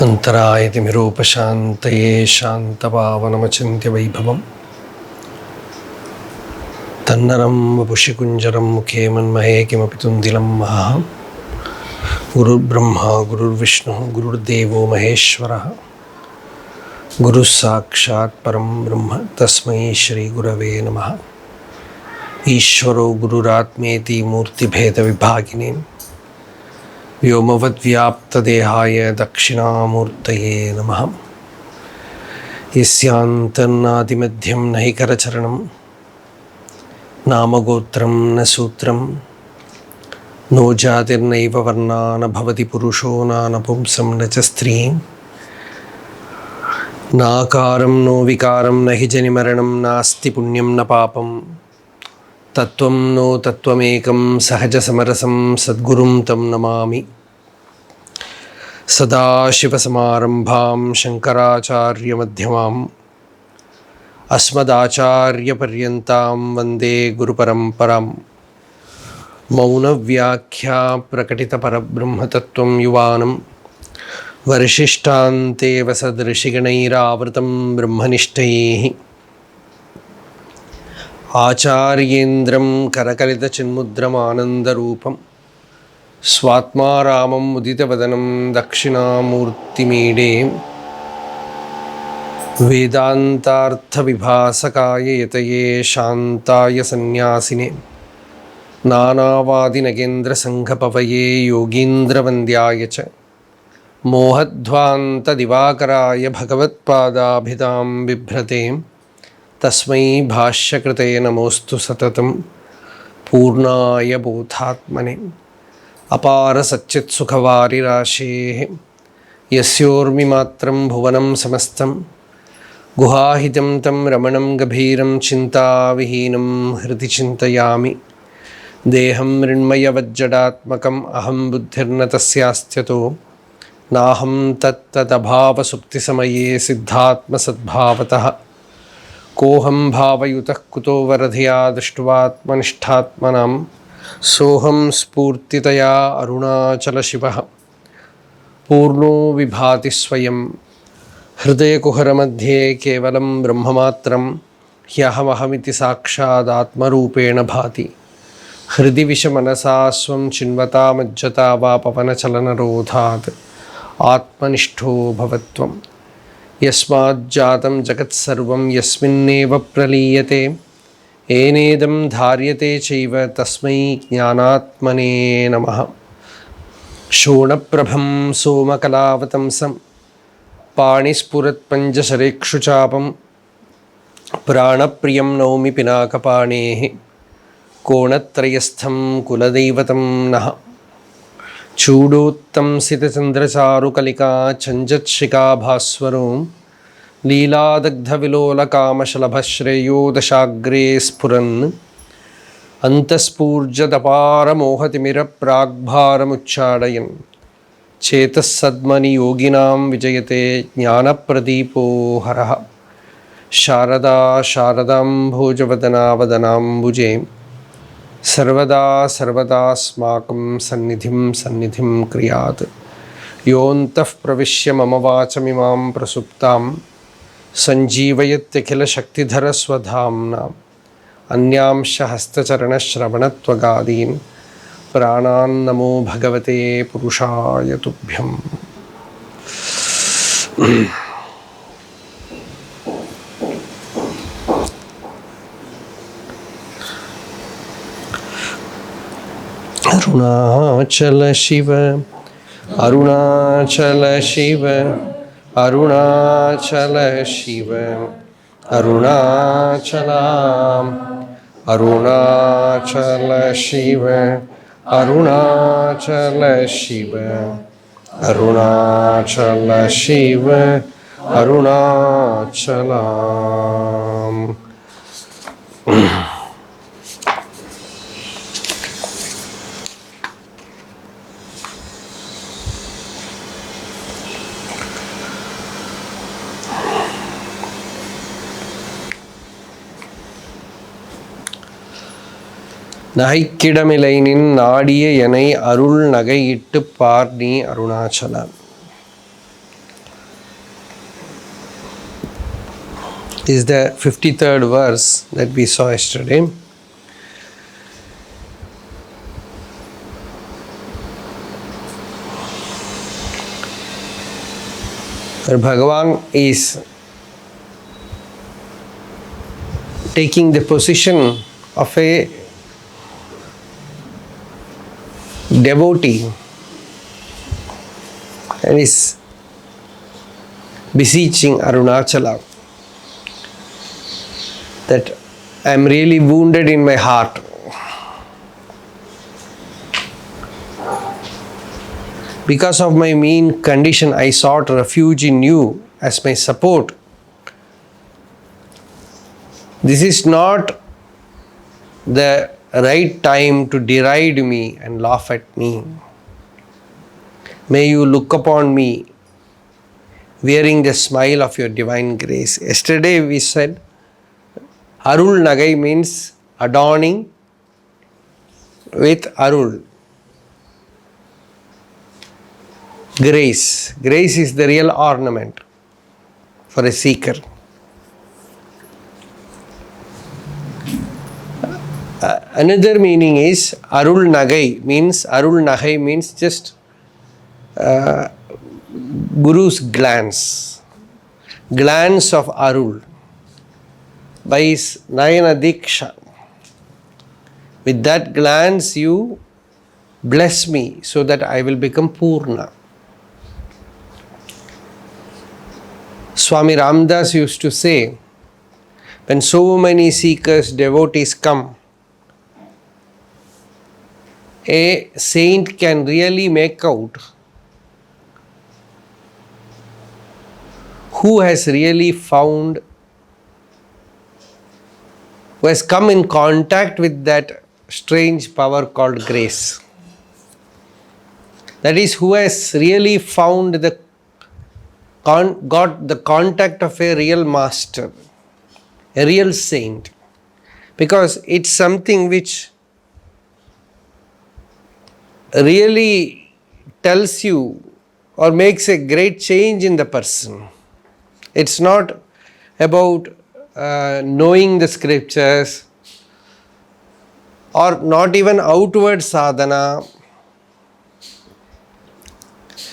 अंतरायतिमिरोपशान्तये शान्तपावनमचिन्त्य वैभवम् तन्नरं वपुषि कुञ्जरं मुखे मन्महे किमपि तुन्दिलं महः। गुरुर्ब्रह्मा गुरुर्विष्णुः गुरुर्देवो महेश्वरः गुरुः साक्षात् परं ब्रह्म तस्मै श्रीगुरवे नमः। ईश्वरो गुरुरात्मेति मूर्तिभेदविभागिने व्योमवद्व्याप्तदेहाय दक्षिणामूर्तये नमः। यस्यान्तन्नादिमध्यं नहि करचरणं नामगोत्रं न सूत्रं नो जातिर्नैव वर्णा न भवति पुरुषो नानपुंसं न च स्त्रीं नाकारं नो विकारं न हि जनिमरणं नास्ति पुण्यं न पापं तत्त्वं नो तत्त्वमेकं सहजसमरसं सद्गुरुं तं नमामि। सदाशिवसमारम्भां शङ्कराचार्यमध्यमाम् अस्मदाचार्यपर्यन्तां वन्दे गुरुपरम्परां। मौनव्याख्या प्रकटितपरब्रह्मतत्त्वं युवानं वरिशिष्टान्ते वसदृषिगणैरावृतं ब्रह्मनिष्ठैः आचार्येन्द्रं करकलितचिन्मुद्रमानन्दरूपं स्वात्मा रामं मुदितवदनं दक्षिणामूर्तिमीडे वेदान्तार्थविभासकाय यतये शान्ताय सन्न्यासिने नानावादिनगेन्द्रसङ्घपवये योगीन्द्रवन्द्याय च मोहध्वान्तदिवाकराय भगवत्पादाभिधां बिभ्रते तस्मै भाष्यकृते नमोऽस्तु सततं पूर्णाय बोधात्मने। अपार सच्चित्सुखवारिराशेः यस्योर्मिमात्रं भुवनं समस्तं गुहाहितं तं रमणं गभीरं चिन्ताविहीनं हृदि चिन्तयामि। देहं मृण्मयवज्जडात्मकम् अहं बुद्धिर्न तस्यास्त्यतो नाहं तत्तदभावसुप्तिसमये सिद्धात्मसद्भावतः कोऽहं भावयुतः कुतो वरधिया दृष्ट्वात्मनिष्ठात्मनां सोऽहं स्फूर्तितया अरुणाचलशिवः पूर्णो विभाति स्वयं हृदयकुहरमध्ये केवलं ब्रह्ममात्रं ह्यहमहमिति साक्षादात्मरूपेण भाति। हृदि विषमनसा स्वं चिन्वता मज्जता वा पवनचलनरोधात् आत्मनिष्ठो भवत्वं। यस्माज्जातं जगत्सर्वं यस्मिन्नेव प्रलीयते येनेदं धार्यते चैव तस्मै ज्ञानात्मने नमः। शोणप्रभं सोमकलावतंसं पाणिस्फुरत्पञ्चशरेक्षुचापं प्राणप्रियं नौमि पिनाकपाणेः कोणत्रयस्थं कुलदैवतं नः। चूडोत्तंसितचन्द्रचारुकलिका चञ्चत्शिखाभास्वरो लीलादग्धविलोलकामशलभश्रेयो दशाग्रे स्फुरन् अन्तःस्फूर्जदपारमोहतिमिरप्राग्भारमुच्चाटयन् चेतःसद्मनि योगिनां विजयते ज्ञानप्रदीपो हरः। शारदा शारदाम्भोजवदना वदनाम्बुजे सर्वदा सर्वदास्माकं सन्निधिं क्रियात्। योऽन्तः प्रविश्य मम वाचमिमां प्रसुप्तां सञ्जीवयत्यखिलशक्तिधरस्वधाम्ना अन्यांश हस्तचरणश्रवणत्वगादीन् प्राणान्नमो भगवते पुरुषाय तुभ्यम्। अरुणाचल शिव अरुणाचल शिव अरुणाचल शिव अरुणाचलाम् अरुणाचल शिव अरुणाचल शिव अरुणाचल शिव अरुणाचलाम्। நகைக்கிடமிலை நின் நாடிய எனை அருள் நகையிட்டு பார் நீ Arunachal. is the 53rd verse that we saw yesterday. Where Bhagavan is taking the position of a devotee and is beseeching Arunachala that I am really wounded in my heart. Because of my mean condition, I sought refuge in you as my support. This is not the right time to deride me and laugh at me. May you look upon me wearing the smile of your divine grace. Yesterday we said Arul Nagai means adorning with Arul. Grace. Grace is the real ornament for a seeker. Another meaning is Arul Nagai means just Guru's glance of Arul by his Nayana Diksha. With that glance you bless me so that I will become Purna. Swami Ramdas used to say, when so many seekers, devotees come, a saint can really make out who has really found, who has come in contact with that strange power called grace. That is, who has really found got the contact of a real master, a real saint. Because it's something which really tells you or makes a great change in the person. It's not about knowing the scriptures or not even outward sadhana.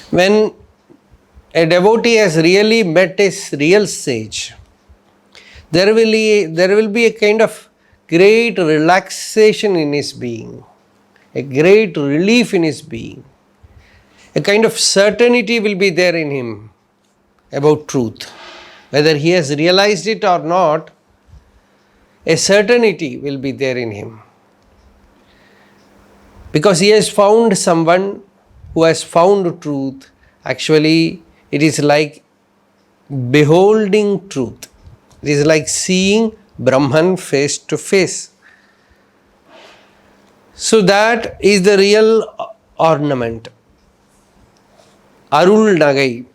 When a devotee has really met his real sage, there will be a kind of great relaxation in his being, a great relief in his being, a kind of certainty will be there in him about truth. Whether he has realized it or not, a certainty will be there in him. Because he has found someone who has found truth. Actually, it is like beholding truth. It is like seeing Brahman face to face. So that is the real ornament. Arul Nagai.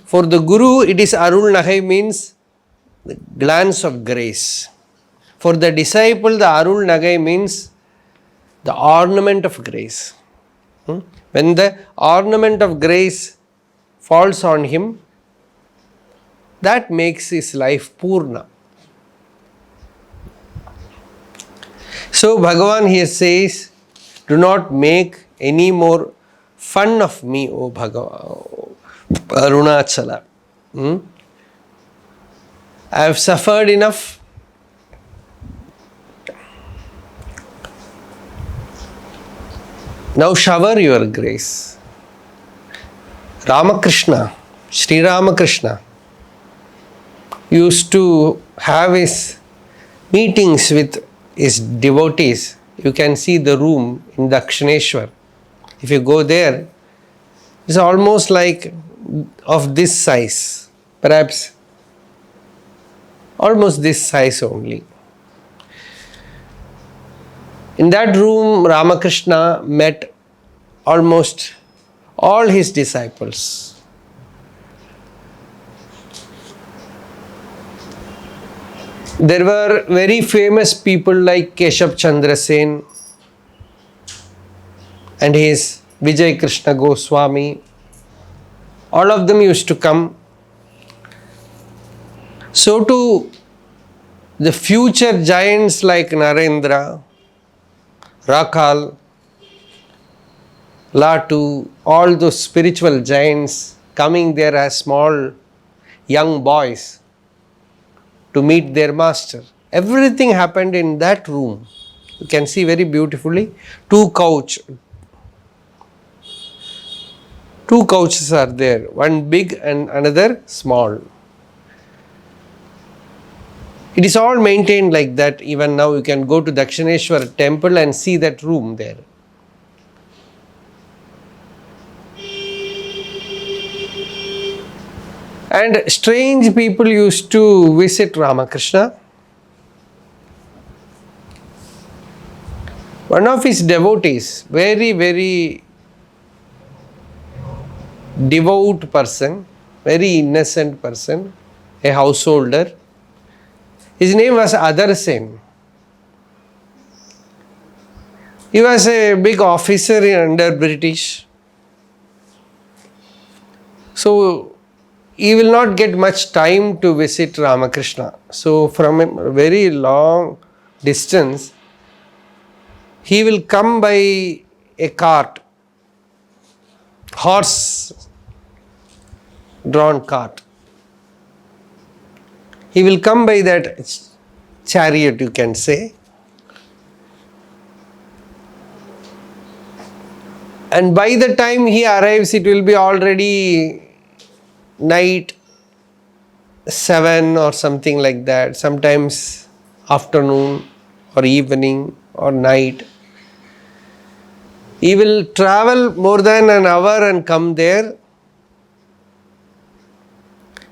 For the Guru, it is Arul Nagai means the glance of grace. For the disciple, the Arul Nagai means the ornament of grace. When the ornament of grace falls on him, that makes his life Purna. So Bhagavan here says, do not make any more fun of me, O Bhagavan, Arunachala. I have suffered enough. Now shower your grace. Ramakrishna, Sri Ramakrishna, used to have his meetings with his devotees. You can see the room in Dakshineshwar. If you go there, it's almost like of this size, perhaps almost this size only. In that room, Ramakrishna met almost all his disciples. There were very famous people like Keshav Chandra Sen and his Vijay Krishna Goswami. All of them used to come. So too The future giants like Narendra, Rakal, Latu, all those spiritual giants coming there as small young boys to meet their master. Everything happened in that room. You can see very beautifully. Two couches are there, one big and another small. It is all maintained like that. Even now you can go to Dakshineshwar temple and see that room there. And strange people used to visit Ramakrishna. One of his devotees, very devout person, very innocent person, a householder. His name was Adar Sen. He was a big officer under British. So he will not get much time to visit Ramakrishna. So from a very long distance, he will come by a cart, horse-drawn cart. He will come by that chariot, you can say. And by the time he arrives, it will be already night 7 or something like that. Sometimes afternoon or evening or night. He will travel more than an hour and come there.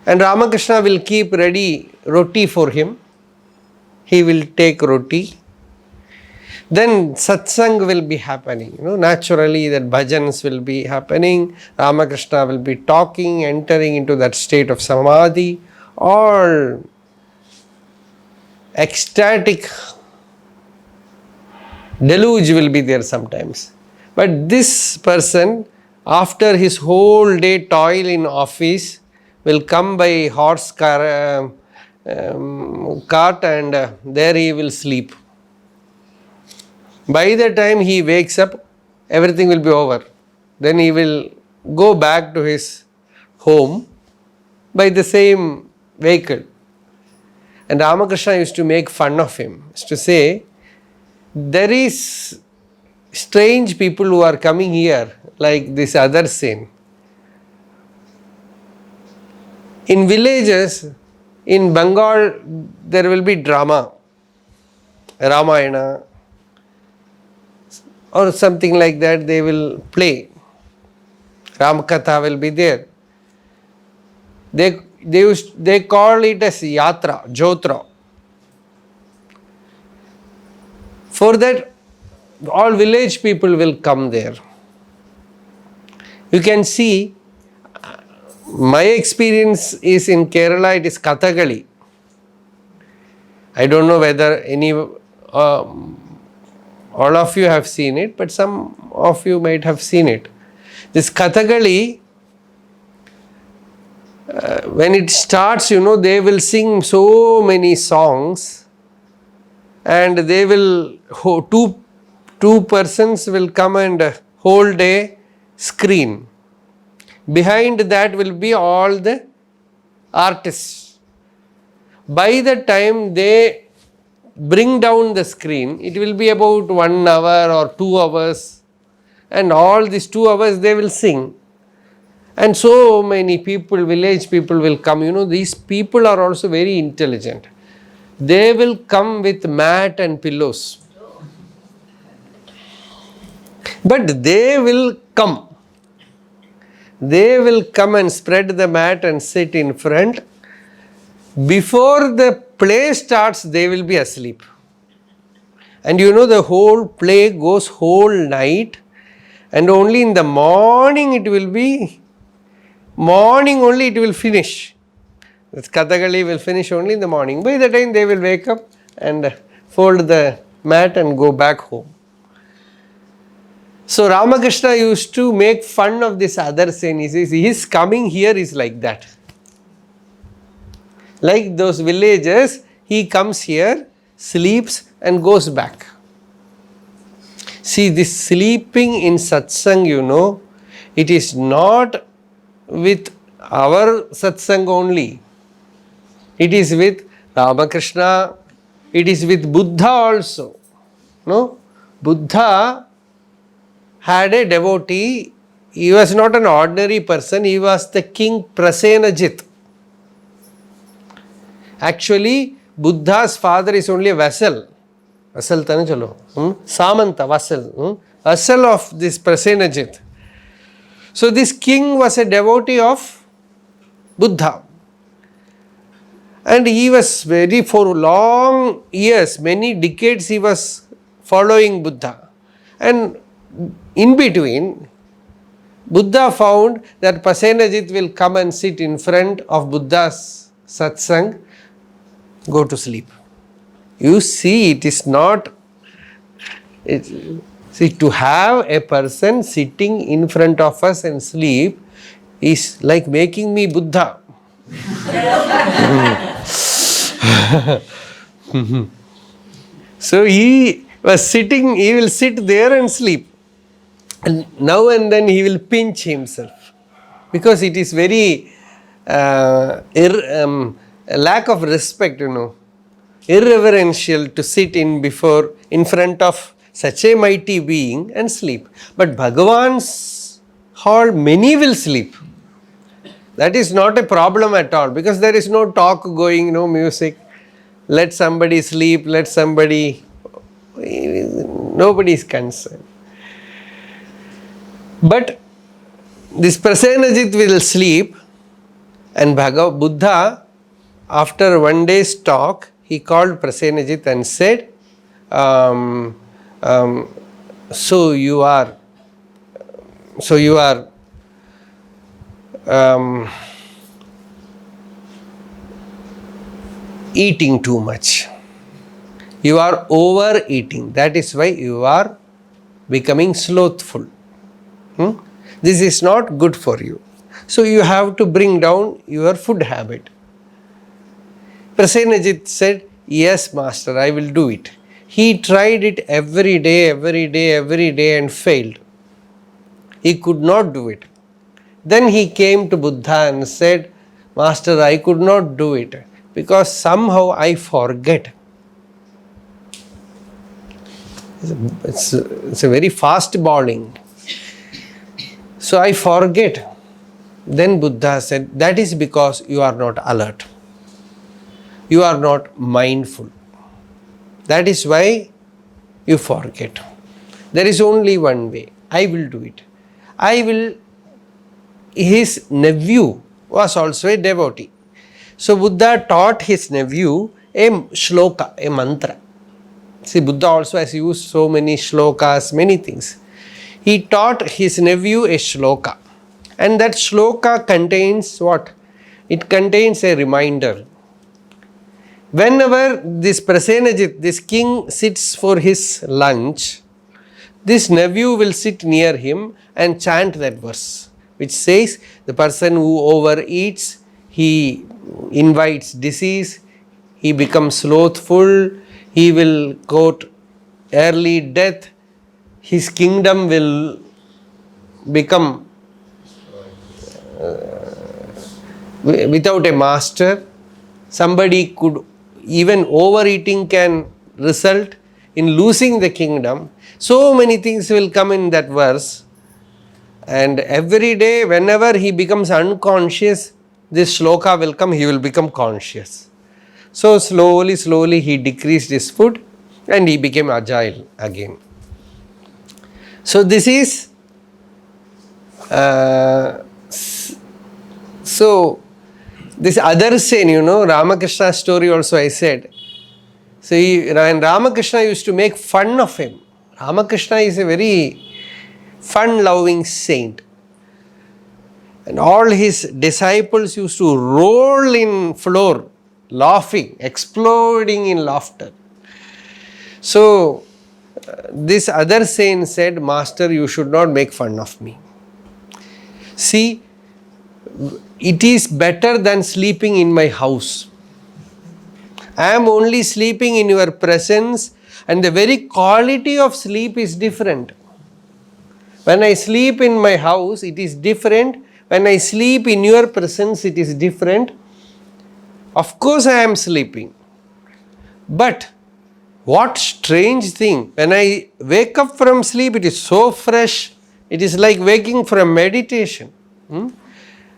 And Ramakrishna will keep ready roti for him. He will take roti. Then satsang will be happening. Naturally that bhajans will be happening. Ramakrishna will be talking, entering into that state of samadhi. All ecstatic deluge will be there sometimes. But this person, after his whole day toil in office, will come by horse cart and there he will sleep. By the time he wakes up, everything will be over. Then he will go back to his home by the same vehicle. And Ramakrishna used to make fun of him. Used to say, there is strange people who are coming here, like this other saint. In villages, in Bengal, there will be drama, Ramayana, or something like that, they will play. Ramakatha will be there. They call it as Yatra, Jotra. For that, all village people will come there. You can see, my experience is in Kerala, it is Kathakali. I don't know whether all of you have seen it, but some of you might have seen it. This Kathakali, when it starts, they will sing so many songs, and they will, two persons will come and hold a screen. Behind that will be all the artists. By the time they bring down the screen, it will be about 1 hour or 2 hours, and all these 2 hours they will sing. And so many people, village people will come. These people are also very intelligent. They will come with mat and pillows. But they will come. They will come and spread the mat and sit in front. Before the play starts, they will be asleep. And the whole play goes whole night, and only in the morning it will finish. This Kathakali will finish only in the morning. By the time they will wake up and fold the mat and go back home. So Ramakrishna used to make fun of this other saint. He says, his coming here is like that. Like those villages, he comes here, sleeps and goes back. See, this sleeping in satsang, it is not with our satsang only. It is with Ramakrishna, it is with Buddha also. No? Buddha had a devotee. He was not an ordinary person, he was the king Prasenajit. Actually, Buddha's father is only a vassal. Vassal tane chalo. Samanta, vassal. Vassal of this Prasenajit. So this king was a devotee of Buddha. And he was for long years, many decades he was following Buddha. And in between, Buddha found that Prasenajit will come and sit in front of Buddha's satsang, go to sleep. You see, it is not, see, to have a person sitting in front of us and sleep is like making me Buddha. So he was sitting, he will sit there and sleep. And now and then he will pinch himself. Because it is very lack of respect, irreverential to sit in front of such a mighty being and sleep. But Bhagavan's hall, many will sleep. That is not a problem at all, because there is no talk going, no music. Let somebody sleep, let somebody, nobody is concerned. But this Prasenajit will sleep, and Buddha, after one day's talk, he called Prasenajit and said, so you are eating too much. You are overeating. That is why you are becoming slothful. This is not good for you. So you have to bring down your food habit. Prasenajit said, yes, master, I will do it. He tried it every day and failed. He could not do it. Then he came to Buddha and said, master, I could not do it because somehow I forget. It's a very fast bowling. So I forget. Then Buddha said, that is because you are not alert. You are not mindful. That is why you forget. There is only one way. I will do it. His nephew was also a devotee. So Buddha taught his nephew a shloka, a mantra. See, Buddha also has used so many shlokas, many things. He taught his nephew a shloka. And that shloka contains what? It contains a reminder. Whenever this Prasenajit, this king, sits for his lunch, this nephew will sit near him and chant that verse, which says, the person who overeats, he invites disease, he becomes slothful, he will quote early death, his kingdom will become without a master. Somebody could, even overeating can result in losing the kingdom. So many things will come in that verse. And every day, whenever he becomes unconscious, this shloka will come, he will become conscious. So slowly he decreased his food and he became agile again. So this is, this other saying, Ramakrishna's story also I said. See, and Ramakrishna used to make fun of him. Ramakrishna is a very fun-loving saint. And all his disciples used to roll in floor, laughing, exploding in laughter. So, this other saint said, Master, you should not make fun of me. See, it is better than sleeping in my house. I am only sleeping in your presence, and the very quality of sleep is different. When I sleep in my house, it is different. When I sleep in your presence, it is different. Of course, I am sleeping. But what strange thing, when I wake up from sleep, it is so fresh. It is like waking from meditation.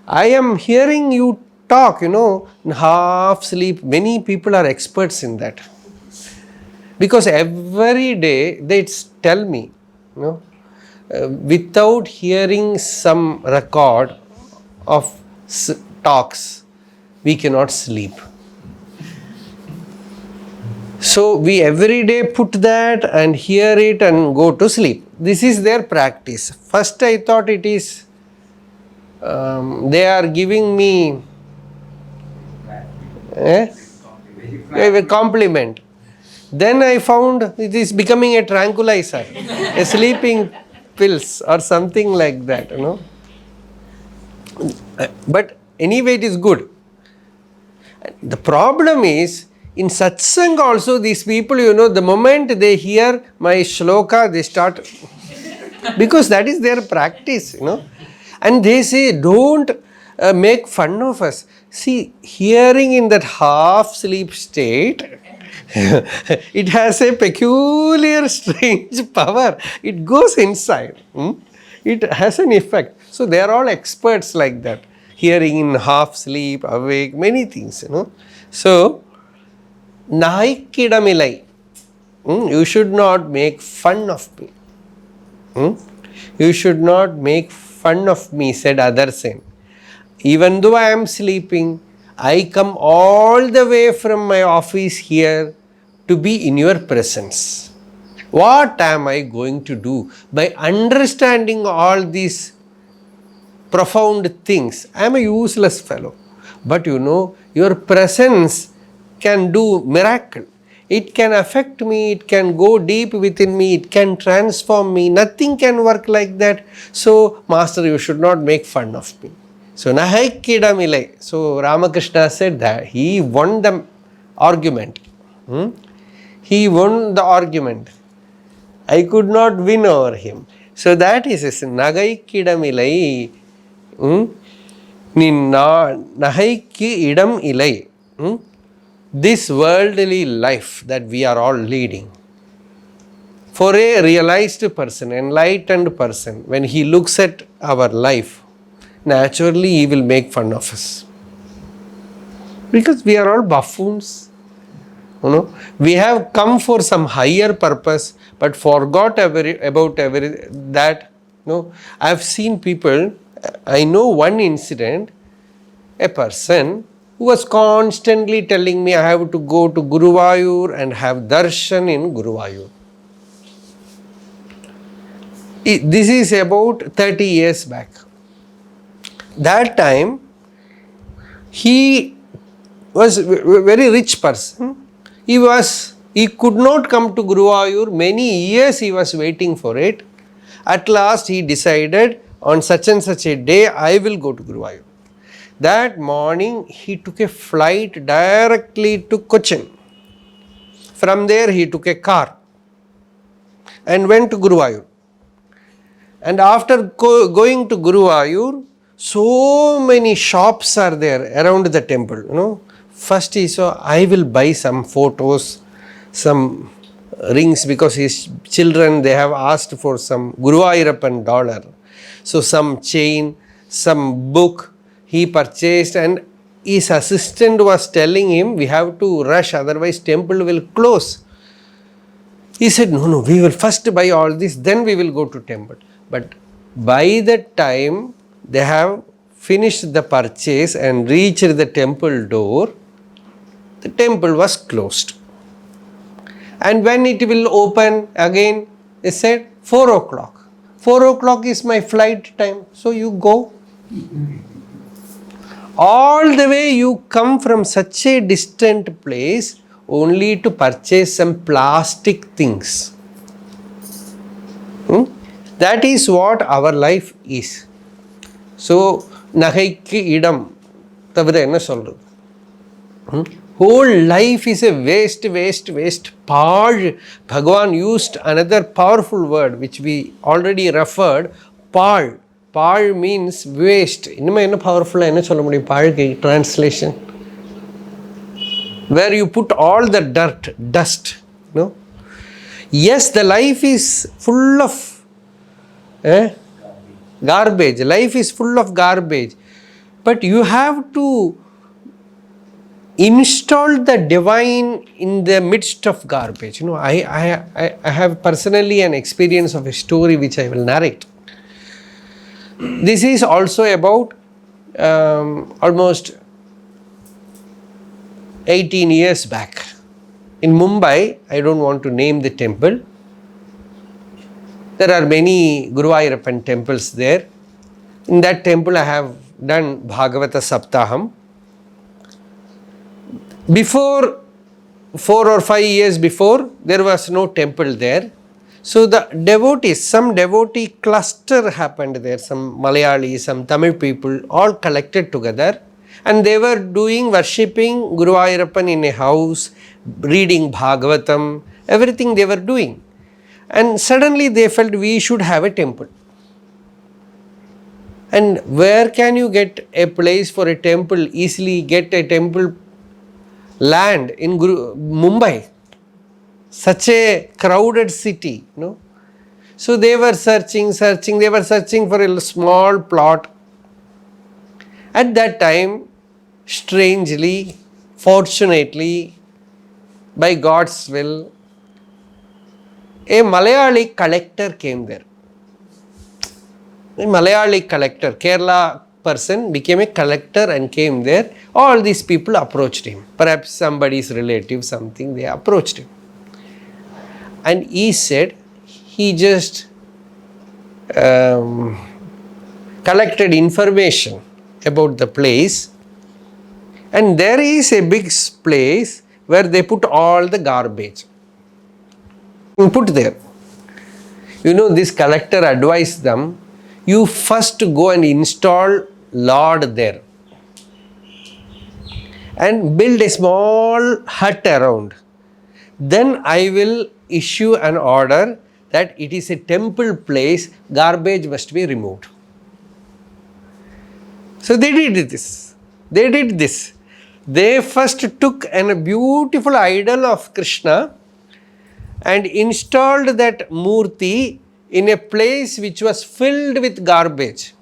I am hearing you talk, in half sleep. Many people are experts in that. Because every day they tell me, without hearing some record of talks, we cannot sleep. So we every day put that and hear it and go to sleep. This is their practice. First I thought it is, they are giving me a compliment. Then I found it is becoming a tranquilizer, a sleeping pills or something like that, But anyway, it is good. The problem is, in satsang also, these people, the moment they hear my shloka, they start, because that is their practice, And they say, don't make fun of us. See, hearing in that half sleep state, it has a peculiar, strange power. It goes inside. It has an effect. So they are all experts like that. Hearing in half sleep, awake, many things, So, naikidamilai. You should not make fun of me. You should not make fun of me, said Adarsen. Even though I am sleeping, I come all the way from my office here to be in your presence. What am I going to do? By understanding all these profound things, I am a useless fellow. But your presence can do miracle. It can affect me, it can go deep within me, it can transform me. Nothing can work like that. So, Master, you should not make fun of me. So, nahaikidamilai. So, Ramakrishna said that he won the argument. He won the argument. I could not win over him. So, that is his nagaikidamilai. Nahaiki idam ilai. This worldly life that we are all leading, for a realized person, enlightened person, when he looks at our life, naturally he will make fun of us. Because we are all buffoons. We have come for some higher purpose, but forgot about that. I have seen people, I know one incident, a person who was constantly telling me I have to go to Guruvayur and have darshan in Guruvayur. This is about 30 years back. That time, he was a very rich person. He could not come to Guruvayur. Many years he was waiting for it. At last he decided, on such and such a day, I will go to Guruvayur. That morning, he took a flight directly to Cochin. From there, he took a car and went to Guruvayur. And after going to Guruvayur, so many shops are there around the temple. First he saw, I will buy some photos, some rings, because his children, they have asked for some Guruvayurappan dollar. So some chain, some book, he purchased, and his assistant was telling him, we have to rush, otherwise temple will close. He said, no, we will first buy all this, then we will go to temple. But by that time, they have finished the purchase and reached the temple door. The temple was closed. And when it will open again, they said 4 o'clock. 4 o'clock is my flight time, so you go. All the way you come from such a distant place only to purchase some plastic things. That is what our life is. So, nagaikku idam tavira enna solradhu? Whole life is a waste, waste, waste. Paj. Bhagavan used another powerful word which we already referred. Paj. Paj means waste. Inma powerful Paj translation. Where you put all the dirt, dust. No? Yes, the life is full of garbage. Life is full of garbage. But you have to install the divine in the midst of garbage. I have personally an experience of a story which I will narrate. This is also about almost 18 years back. In Mumbai, I don't want to name the temple. There are many Guruvayurappan temples there. In that temple, I have done Bhagavata Saptaham. Before 4 or 5 years before, there was no temple there. So the devotees, some devotee cluster happened there, some Malayali, some Tamil people, all collected together, and they were doing worshipping Guruvayurappan in a house, reading Bhagavatam, everything they were doing. And suddenly they felt we should have a temple. And where can you get a place for a temple? Easily get a temple land in Mumbai, such a crowded city, no? So they were searching, they were searching for a small plot. At that time, strangely, fortunately, by God's will, a Malayali collector came there. A Malayali collector, Kerala person became a collector and came there. All these people approached him. Perhaps somebody's relative, something, they approached him. And he said, he just collected information about the place. And there is a big place where they put all the garbage. Put there. This collector advised them, you first go and install Lord there and build a small hut around. Then I will issue an order that it is a temple place, garbage must be removed. So they did this. They first took a beautiful idol of Krishna and installed that Murti in a place which was filled with garbage.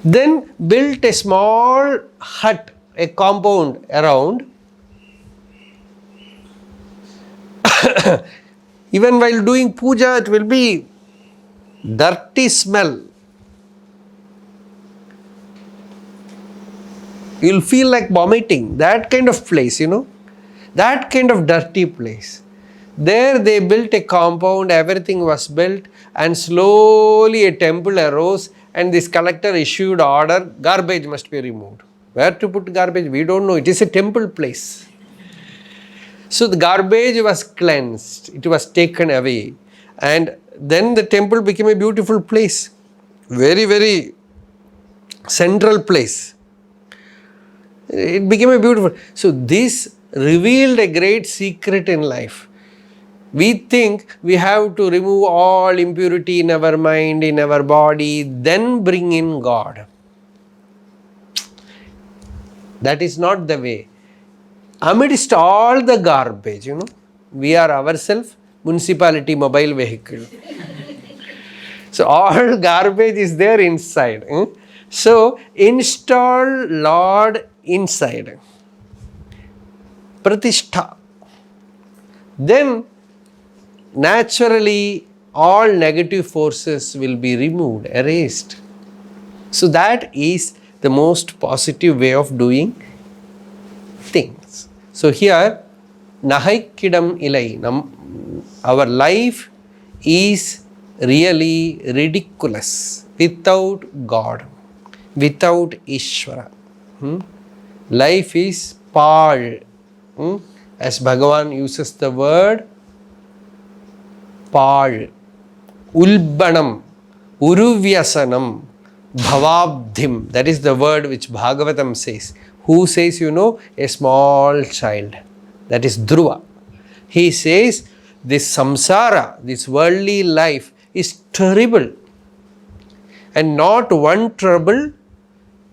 Then built a small hut, a compound around. Even while doing puja, it will be dirty smell. You'll feel like vomiting. That kind of place, that kind of dirty place. There they built a compound, everything was built, and slowly a temple arose, and this collector issued order, garbage must be removed. Where to put garbage? We don't know. It is a temple place. So the garbage was cleansed, it was taken away, and then the temple became a beautiful place. Very, very central place. It became a beautiful. So this revealed a great secret in life. We think we have to remove all impurity in our mind, in our body, then bring in God. That is not the way. Amidst all the garbage, we are ourselves municipality mobile vehicle. So all garbage is there inside. So install Lord inside. Pratishtha. Then naturally all negative forces will be removed, erased. So that is the most positive way of doing things. So here, Nahaikidam ilai, our life is really ridiculous without God, without Ishvara. Life is pal. As Bhagavan uses the word pal, ulbanam, uruvyasanam, bhavabdhim. That is the word which Bhagavatam says. Who says, a small child. That is Dhruva. He says, this samsara, this worldly life is terrible. And not one trouble,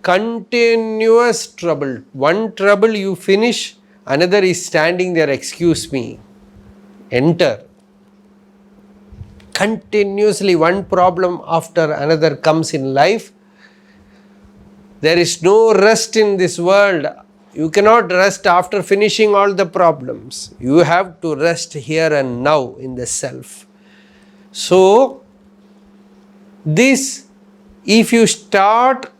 continuous trouble. One trouble you finish, another is standing there, excuse me, enter. Continuously one problem after another comes in life. There is no rest in this world. You cannot rest after finishing all the problems. You have to rest here and now in the self. So, this, if you start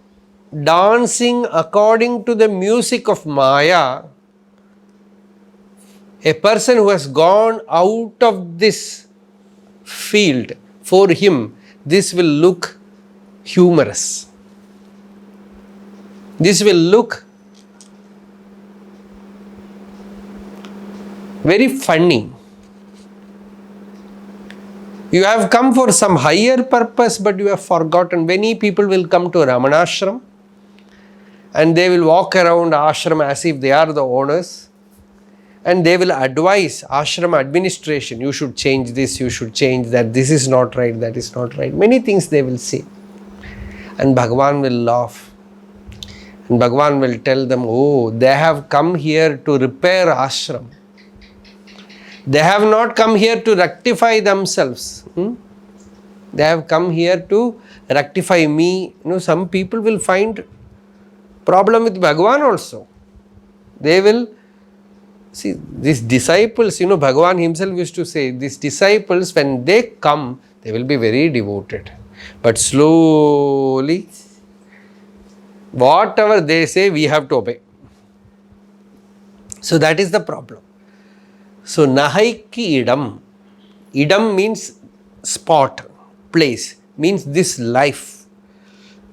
dancing according to the music of Maya, a person who has gone out of this field, for him, this will look humorous. This will look very funny. You have come for some higher purpose, but you have forgotten. Many people will come to Ramanasram and they will walk around ashram as if they are the owners, and they will advise ashram administration, you should change this, you should change that, this is not right, that is not right. Many things they will say. And Bhagavan will laugh. And Bhagavan will tell them, oh, they have come here to repair ashram. They have not come here to rectify themselves. They have come here to rectify me. Some people will find problem with Bhagavan also. They will see these disciples, Bhagavan himself used to say, these disciples, when they come, they will be very devoted. But slowly, whatever they say, we have to obey. So that is the problem. So, nahaiki idam. Idam means spot, place, means this life.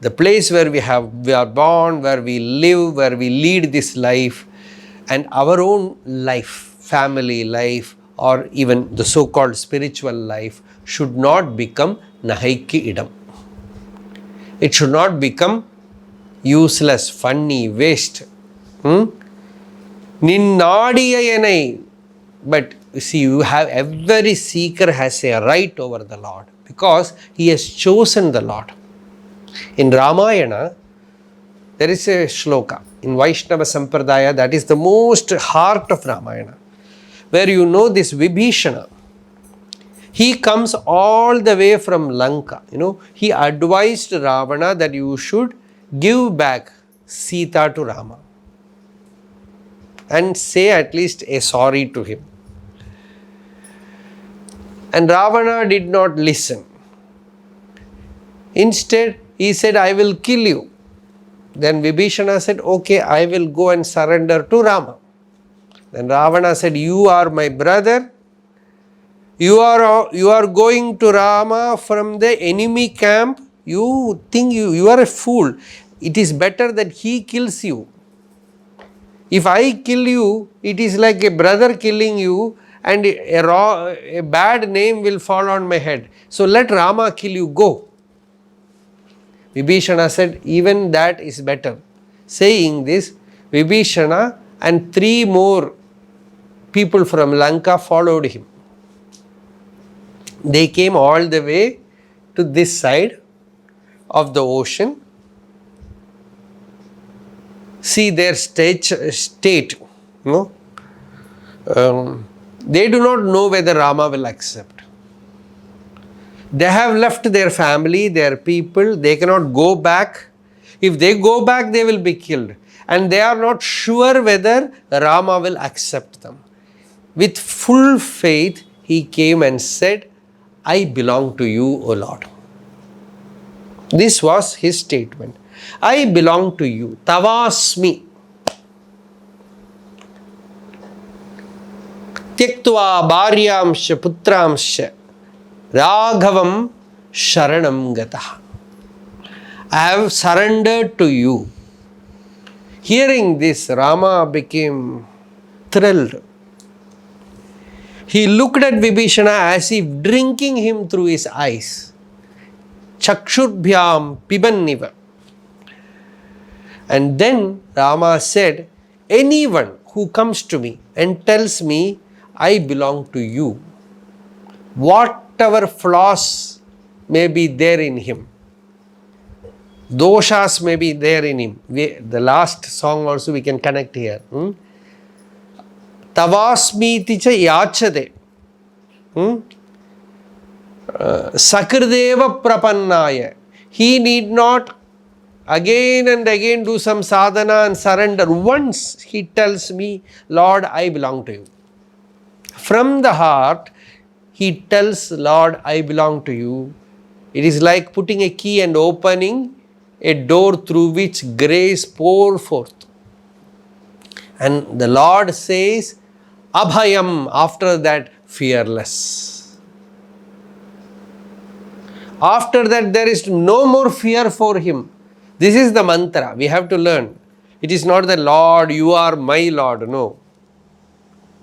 The place where we are born, where we live, where we lead this life, and our own life, family life, or even the so-called spiritual life should not become nahaiki idam. It should not become useless, funny, waste. Ninnadiyayanai. But you see, every seeker has a right over the Lord because he has chosen the Lord. In Ramayana, there is a shloka in Vaishnava Sampradaya that is the most heart of Ramayana, where this Vibhishana, he comes all the way from Lanka. He advised Ravana that you should give back Sita to Rama and say at least a sorry to him. And Ravana did not listen. Instead, he said, I will kill you. Then Vibhishana said, okay, I will go and surrender to Rama. Then Ravana said, you are my brother. You are going to Rama from the enemy camp. You think you are a fool. It is better that he kills you. If I kill you, it is like a brother killing you, and a bad name will fall on my head. So let Rama kill you, go. Vibhishana said, even that is better. Saying this, Vibhishana and 3 more people from Lanka followed him. They came all the way to this side of the ocean. See their state. They do not know whether Rama will accept. They have left their family, their people. They cannot go back. If they go back, they will be killed. And they are not sure whether Rama will accept them. With full faith, he came and said, I belong to you, O Lord. This was his statement. I belong to you. Tavasmi. Tyaktva bharyamsha putramsha Raghavam sharanam gataha. I have surrendered to you. Hearing this, Rama became thrilled. He looked at Vibhishana as if drinking him through his eyes. Chakshurbyam pibanniva. And then Rama said, anyone who comes to me and tells me, I belong to you, whatever flaws may be there in him, doshas may be there in him. The last song also we can connect here. Tavasmiti cha yachade. Sakrideva prapannaya. He need not again and again do some sadhana and surrender. Once he tells me, Lord, I belong to you. From the heart, he tells, Lord, I belong to you. It is like putting a key and opening a door through which grace pour forth. And the Lord says, Abhayam, after that, fearless. After that, there is no more fear for him. This is the mantra we have to learn. It is not the Lord, you are my Lord. No.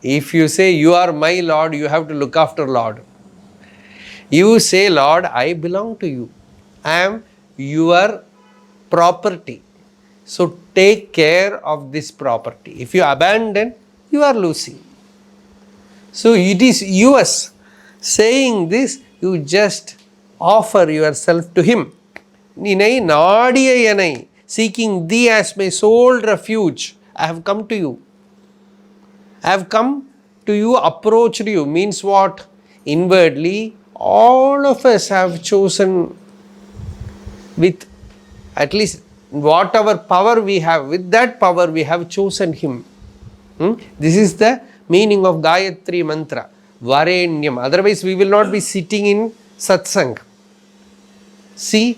If you say you are my Lord, you have to look after Lord. You say, Lord, I belong to you. I am your property. So take care of this property. If you abandon, you are losing. So it is yours. Saying this, you just offer yourself to him. Ninai nadiya yanai, seeking thee as my sole refuge. I have come to you. I have come to you, approached you. Means what? Inwardly, all of us have chosen with at least whatever power we have, with that power we have chosen him. This is the meaning of Gayatri mantra. Varenyam. Otherwise we will not be sitting in satsang. See,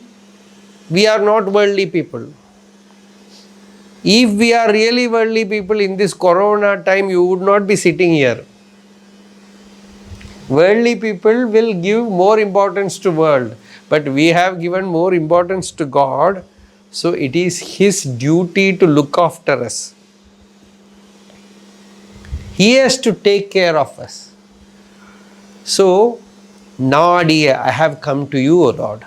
we are not worldly people. If we are really worldly people in this corona time, you would not be sitting here. Worldly people will give more importance to world, but we have given more importance to God, so it is his duty to look after us. He has to take care of us. So, Nadiya, I have come to you, O Lord.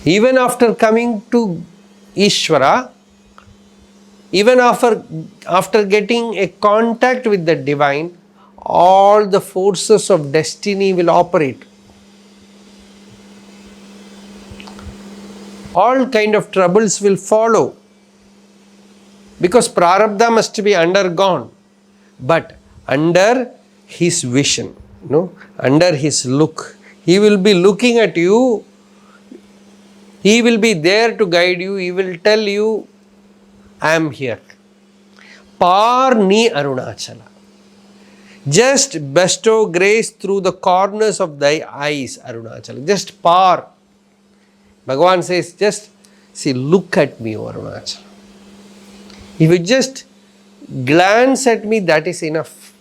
Even after coming to Ishvara, even after getting a contact with the divine, all the forces of destiny will operate. All kind of troubles will follow. Because prarabdha must be undergone. But under his vision, under his look. He will be looking at you. He will be there to guide you. He will tell you, I am here. Par ni Arunachala. Just bestow grace through the corners of thy eyes, Arunachala. Just par. Bhagavan says, just see, look at me, O Arunachala. If you just glance at me, that is enough.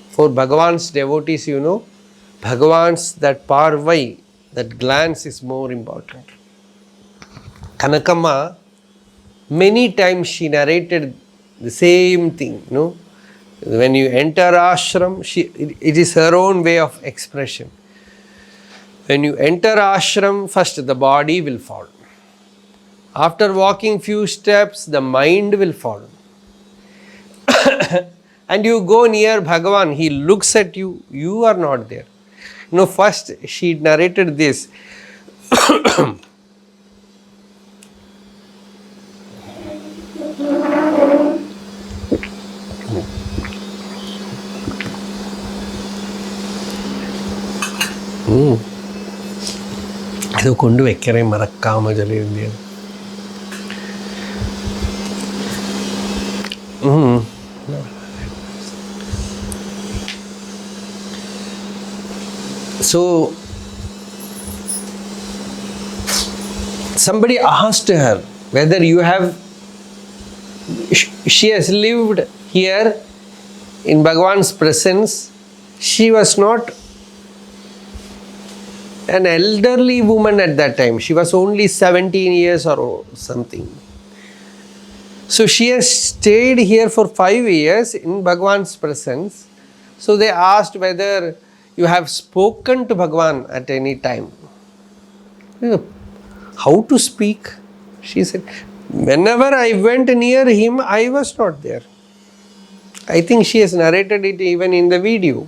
For Bhagavan's devotees, Bhagavan's that parvai, that glance is more important. Kanakama, many times she narrated the same thing. When you enter ashram, it is her own way of expression. When you enter ashram, first the body will fall. After walking few steps, the mind will fall. And you go near Bhagavan, he looks at you, you are not there. First she narrated this. ഇത് കൊണ്ടുവയ്ക്കറേ മറക്കാമ ജലീയ. So somebody asked her whether she has lived here in Bhagavan's presence. She was not an elderly woman at that time. She was only 17 years or something. So she has stayed here for 5 years in Bhagavan's presence. So they asked whether you have spoken to Bhagavan at any time. How to speak? She said, whenever I went near him, I was not there. I think she has narrated it even in the video.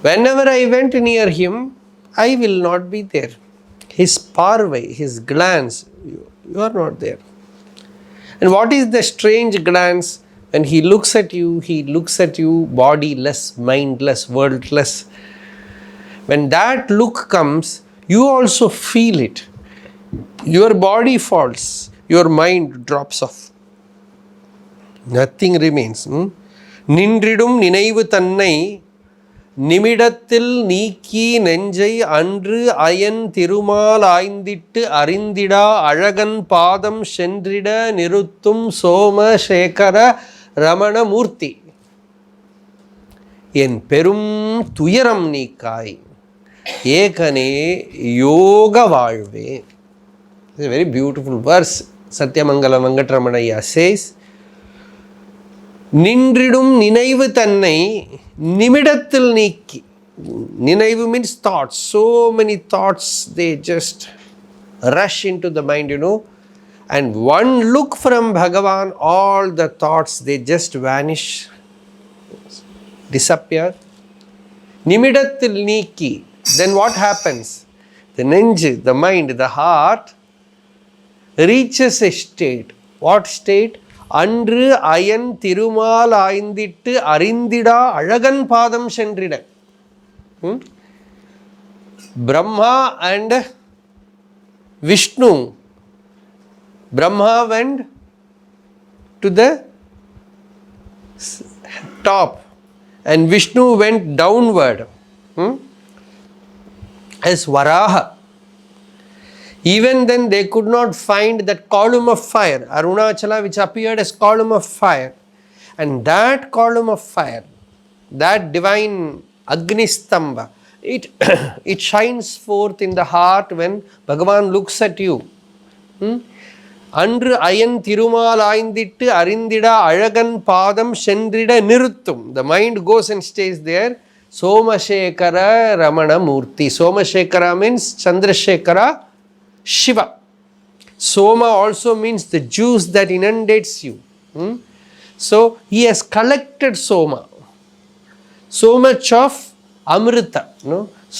Whenever I went near him, I will not be there. His parvai, his glance, you are not there. And what is the strange glance? When he looks at you bodiless, mindless, worldless. When that look comes, you also feel it. Your body falls, your mind drops off. Nothing remains. Nindridum ninaivu tannai நிமிடத்தில் நீக்கி நெஞ்சை அன்று iron Thirumal ஆய்ந்திட்டு அறிந்திடா அழகன் பாதம் சென்றிட நிறுத்தும் சோமசேகர ரமணமூர்த்தி என் பெரும் துயரம் நீக்காய் ஏகனே யோக வாழ்வே. It's a very beautiful verse. Satyamangala Venkataraman says, நின்றிடும் நினைவு தன்னை நிமிடத்தில் நீக்கி. Ninaivu means thoughts. So many thoughts, they just rush into the mind, And one look from Bhagavan, all the thoughts, they just vanish, disappear. Nimidathil neeki. Then what happens? The nenju, the mind, the heart reaches a state. What state? அன்று iron Thirumal ஆய்ந்திட்டு அறிந்திடா அழகன் பாதம் சென்றிட. Brahma and Vishnu. Brahma went to the top and Vishnu went downward as Varaha. Even then they could not find that column of fire, Arunachala, which appeared as column of fire. And that column of fire, that divine Agnistamba, it shines forth in the heart when Bhagavan looks at you. Andru ayan thirumal aindittu arindida alagan padam sendrida niruttum. The mind goes and stays there. Somashekara Ramanamurti. Somashekara means Chandrasekhara Shiva. Soma also means the juice that inundates you. So he has collected Soma. So much of Amrita.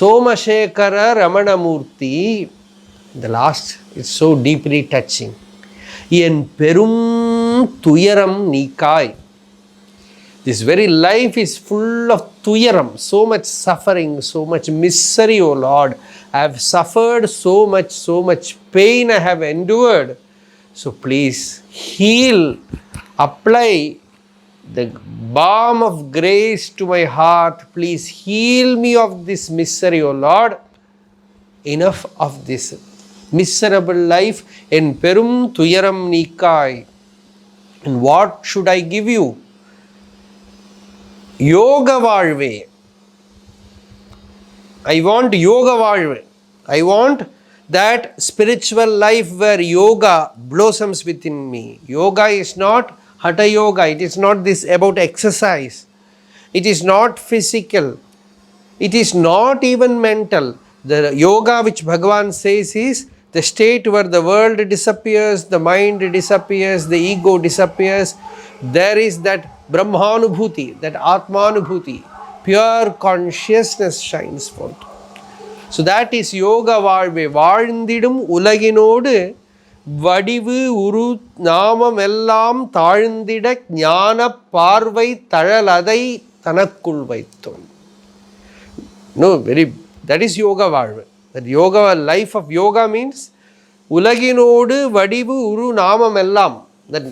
Somashekara Ramanamurti. The last is so deeply touching. En perum tuyaram nikai. This very life is full of tuyaram, so much suffering, so much misery, O Lord. I have suffered so much pain I have endured. So please heal, apply the balm of grace to my heart. Please heal me of this misery, O Lord. Enough of this miserable life. En perum tuyaram nikai. And what should I give you? Yoga வாழ்வே. I want yoga வாழ்வே. I want that spiritual life where yoga blossoms within me. Yoga is not hatha yoga. It is not this about exercise. It is not physical. It is not even mental. The yoga which Bhagavan says is the state where the world disappears, the mind disappears, the ego disappears. There is that Brahmanubhuti, that Atmanubhuti, pure consciousness shines forth. So that is yoga வாழ்வே. வாழ்ந்திடும் உலகினோடு வடிவு உரு நாமம் எல்லாம் தாழ்ந்திட ஞான பார்வை தழலதை தனக்குள் வைத்தோம். No, that is yoga வாழ்வே. That yoga, life of yoga means உலகினோடு வடிவு உரு நாமம் எல்லாம். That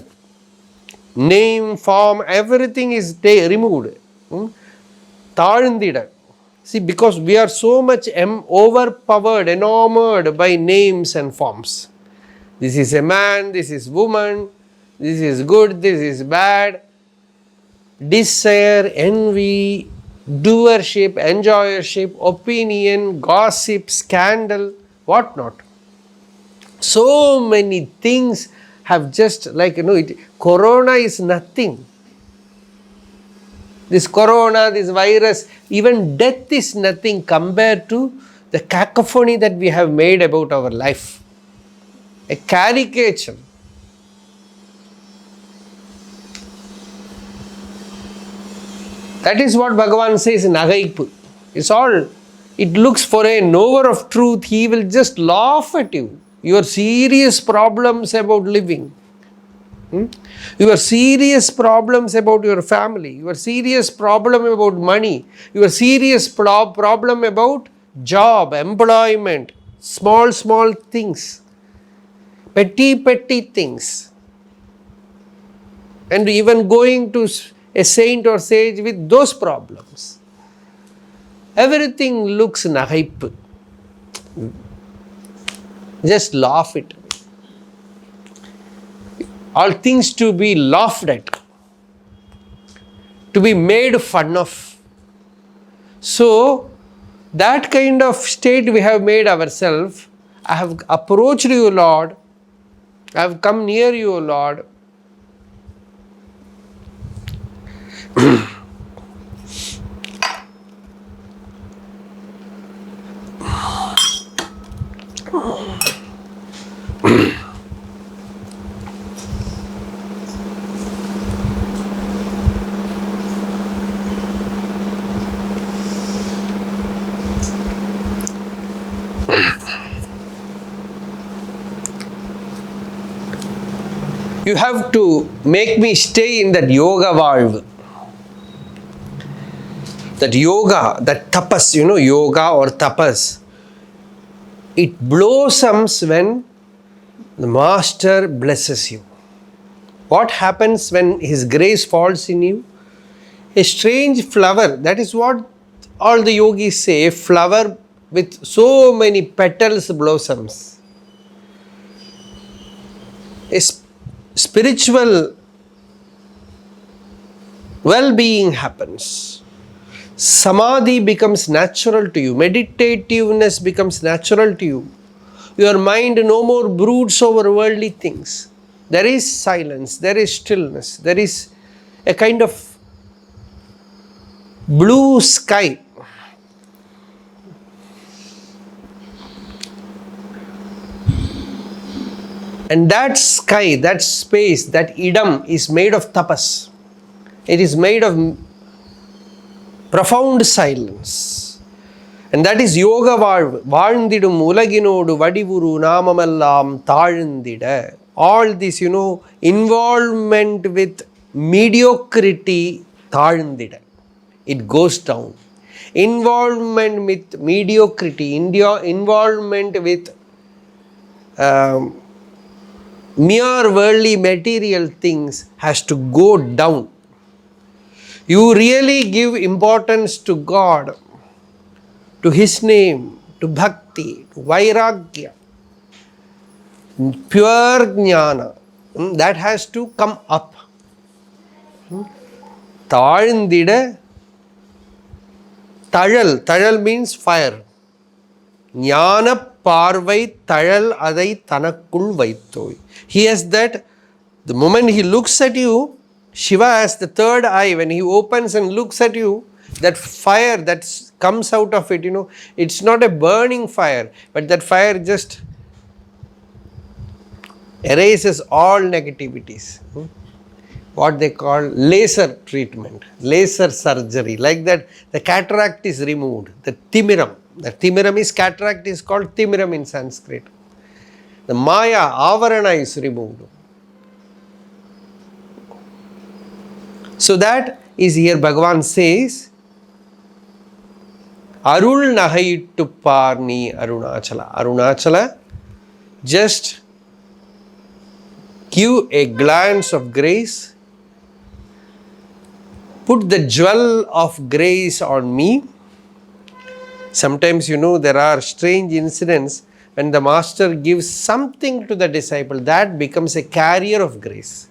name, form, everything is removed. தாழ்ந்திட. See, because we are so much overpowered, enamored by names and forms. This is a man, this is woman, this is good, this is bad. Desire, envy, doership, enjoyership, opinion, gossip, scandal, what not. So many things have just corona is nothing. This corona, this virus, even death is nothing compared to the cacophony that we have made about our life, a caricature. That is what Bhagavan says in Nagaipu. It's all, it looks for a knower of truth, he will just laugh at you. Your serious problems about living, your serious problems about your family, your serious problem about money, your serious problem about job, employment, small things, petty things. And even going to a saint or sage with those problems. Everything looks nahaip. Just laugh it. All things to be laughed at, to be made fun of. So, that kind of state we have made ourselves. I have approached you, Lord. I have come near you, Lord. You have to make me stay in that yoga valve. That yoga, that tapas, yoga or tapas, it blossoms when the master blesses you. What happens when his grace falls in you? A strange flower, that is what all the yogis say, a flower with so many petals blossoms. A spiritual well-being happens. Samadhi becomes natural to you. Meditativeness becomes natural to you. Your mind no more broods over worldly things. There is silence, there is stillness, there is a kind of blue sky. And that sky, that space, that idam is made of tapas. It is made of profound silence. And that is yoga வாழ்ந்திடும் உலகினோடு வடிவுரு நாமமெல்லாம் தாழ்ந்திட. All this, involvement with mediocrity தாழ்ந்திட. It goes down. Involvement with mediocrity, involvement with mere worldly material things has to go down. You really give importance to God, to His name, to bhakti, to vairagya, pure jnana. That has to come up. தாழ்ந்திட, தழல் means fire. ஞான பார்வை தழல் அதை தனக்குள் வைத்தோய். He has that, the moment he looks at you, Shiva has the third eye. When he opens and looks at you, that fire that comes out of it, it's not a burning fire, but that fire just erases all negativities. What they call laser treatment, laser surgery. Like that, the cataract is removed. The timiram is cataract, is called timiram in Sanskrit. The Maya, avarana is removed. So that is here Bhagavan says, Arul nahayittu parni Arunachala. Arunachala, just give a glance of grace. Put the jewel of grace on me. Sometimes, there are strange incidents when the master gives something to the disciple that becomes a carrier of grace.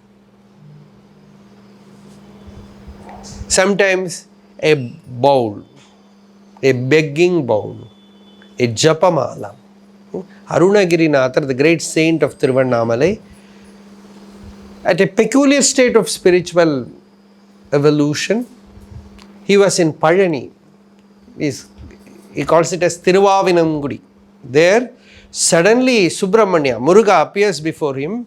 Sometimes a bowl, a begging bowl, a japamala. Arunagirinathar, the great saint of Tiruvannamalai, at a peculiar state of spiritual evolution, he was in Pazhani. he calls it as Thiruvavinamgudi. There, suddenly Subramanya, Muruga appears before him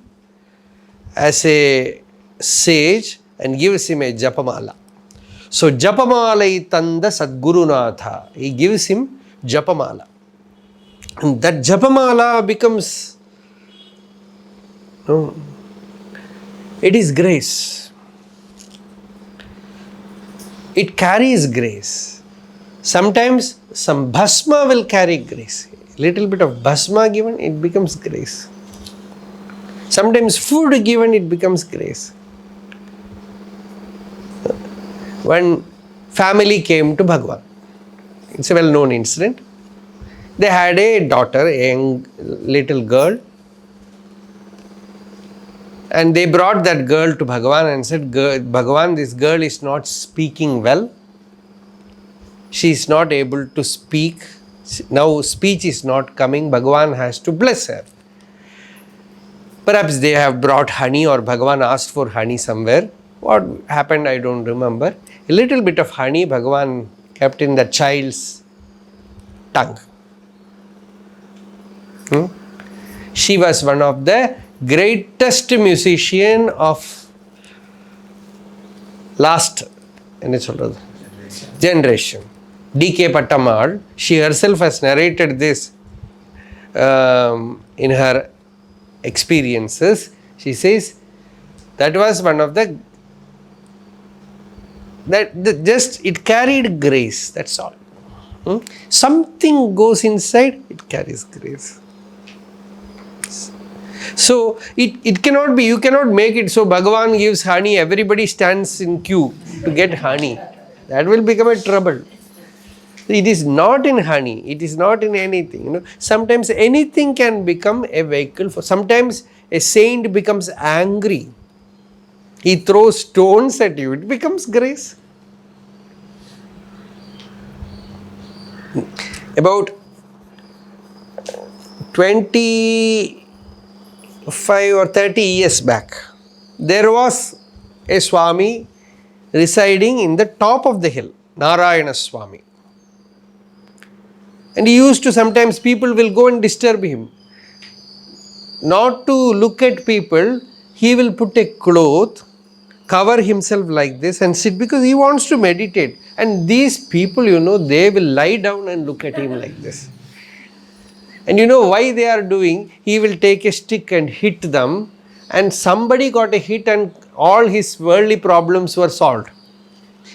as a sage and gives him a Japamala. So, Japamalai Tanda Sadgurunatha, he gives him Japamala. And that Japamala becomes, it is grace. It carries grace. Sometimes some bhasma will carry grace. Little bit of bhasma given, it becomes grace. Sometimes food given, it becomes grace. One family came to Bhagavan. It's a well-known incident. They had a daughter, a young little girl. And they brought that girl to Bhagavan and said, Bhagavan, this girl is not speaking well. She is not able to speak. Now speech is not coming. Bhagavan has to bless her. Perhaps they have brought honey, or Bhagavan asked for honey somewhere. What happened, I don't remember. A little bit of honey Bhagavan kept in the child's tongue. She was one of the greatest musician of last generation. D.K. Pattammal, she herself has narrated this in her experiences. She says that was one of the it carried grace, that's all. Something goes inside, it carries grace. So it cannot be, you cannot make it so Bhagavan gives honey, everybody stands in queue to get honey. That will become a trouble. It is not in honey, it is not in anything. Sometimes anything can become a vehicle for, sometimes a saint becomes angry. He throws stones at you, it becomes grace. About 25 or 30 years back, there was a Swami residing in the top of the hill, Narayana Swami. And he used to, sometimes people will go and disturb him. Not to look at people, he will put a cloth, cover himself like this and sit, because he wants to meditate. And these people, they will lie down and look at him like this. And why they are doing? He will take a stick and hit them, and somebody got a hit and all his worldly problems were solved.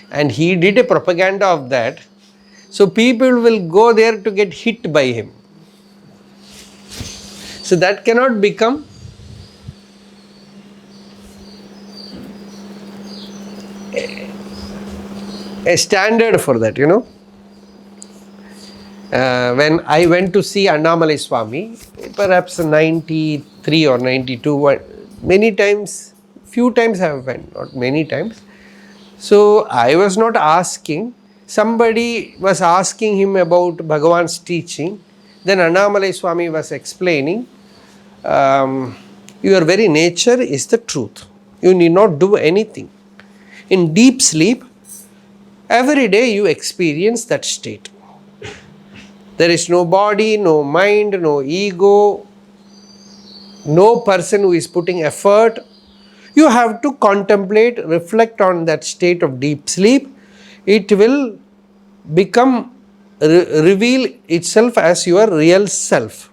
And he did a propaganda of that. So people will go there to get hit by him. So that cannot become a standard for that, When I went to see Annamalai Swami, perhaps 93 or 92, many times, few times I have went, not many times. So I was not asking, somebody was asking him about Bhagavan's teaching. Then Annamalai Swami was explaining, your very nature is the truth. You need not do anything. In deep sleep, every day you experience that state. There is no body, no mind, no ego, no person who is putting effort. You have to contemplate, reflect on that state of deep sleep. It will reveal itself as your real self.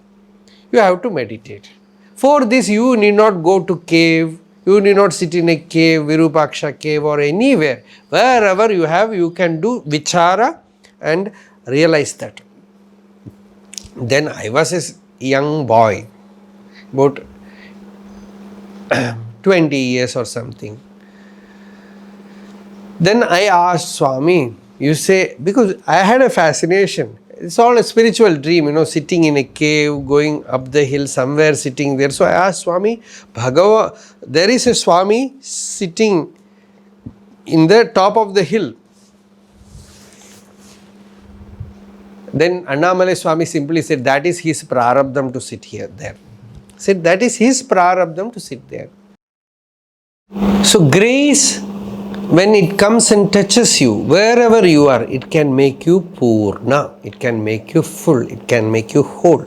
You have to meditate. For this, you need not go to cave. You need not sit in a cave, Virupaksha cave or anywhere. Wherever you have, you can do vichara and realize that. Then I was a young boy, about 20 years or something. Then I asked Swami, you say, because I had a fascination. It's all a spiritual dream, sitting in a cave, going up the hill, somewhere sitting there. So I asked Swami, there is a Swami sitting in the top of the hill. Then Annamalai Swami simply said, that is his prarabdham to sit there. Said, that is his prarabdham to sit there. So grace when it comes and touches you, wherever you are, it can make you purna, it can make you full, it can make you whole.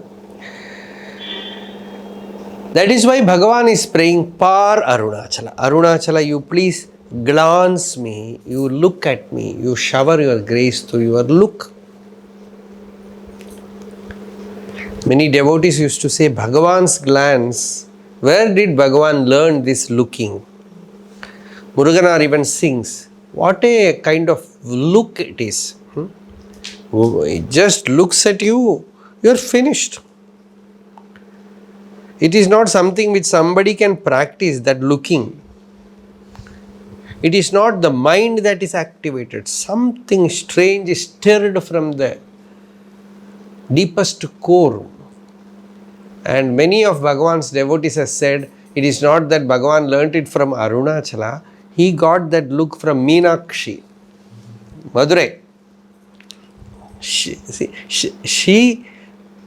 That is why Bhagavan is praying Par Arunachala. Arunachala, you please glance me, you look at me, you shower your grace through your look. Many devotees used to say, Bhagavan's glance, where did Bhagavan learn this looking? Muruganar even sings, what a kind of look it is. It just looks at you, you're finished. It is not something which somebody can practice, that looking. It is not the mind that is activated. Something strange is stirred from the deepest core. And many of Bhagavan's devotees have said, it is not that Bhagavan learnt it from Arunachala, he got that look from Meenakshi, Madurai.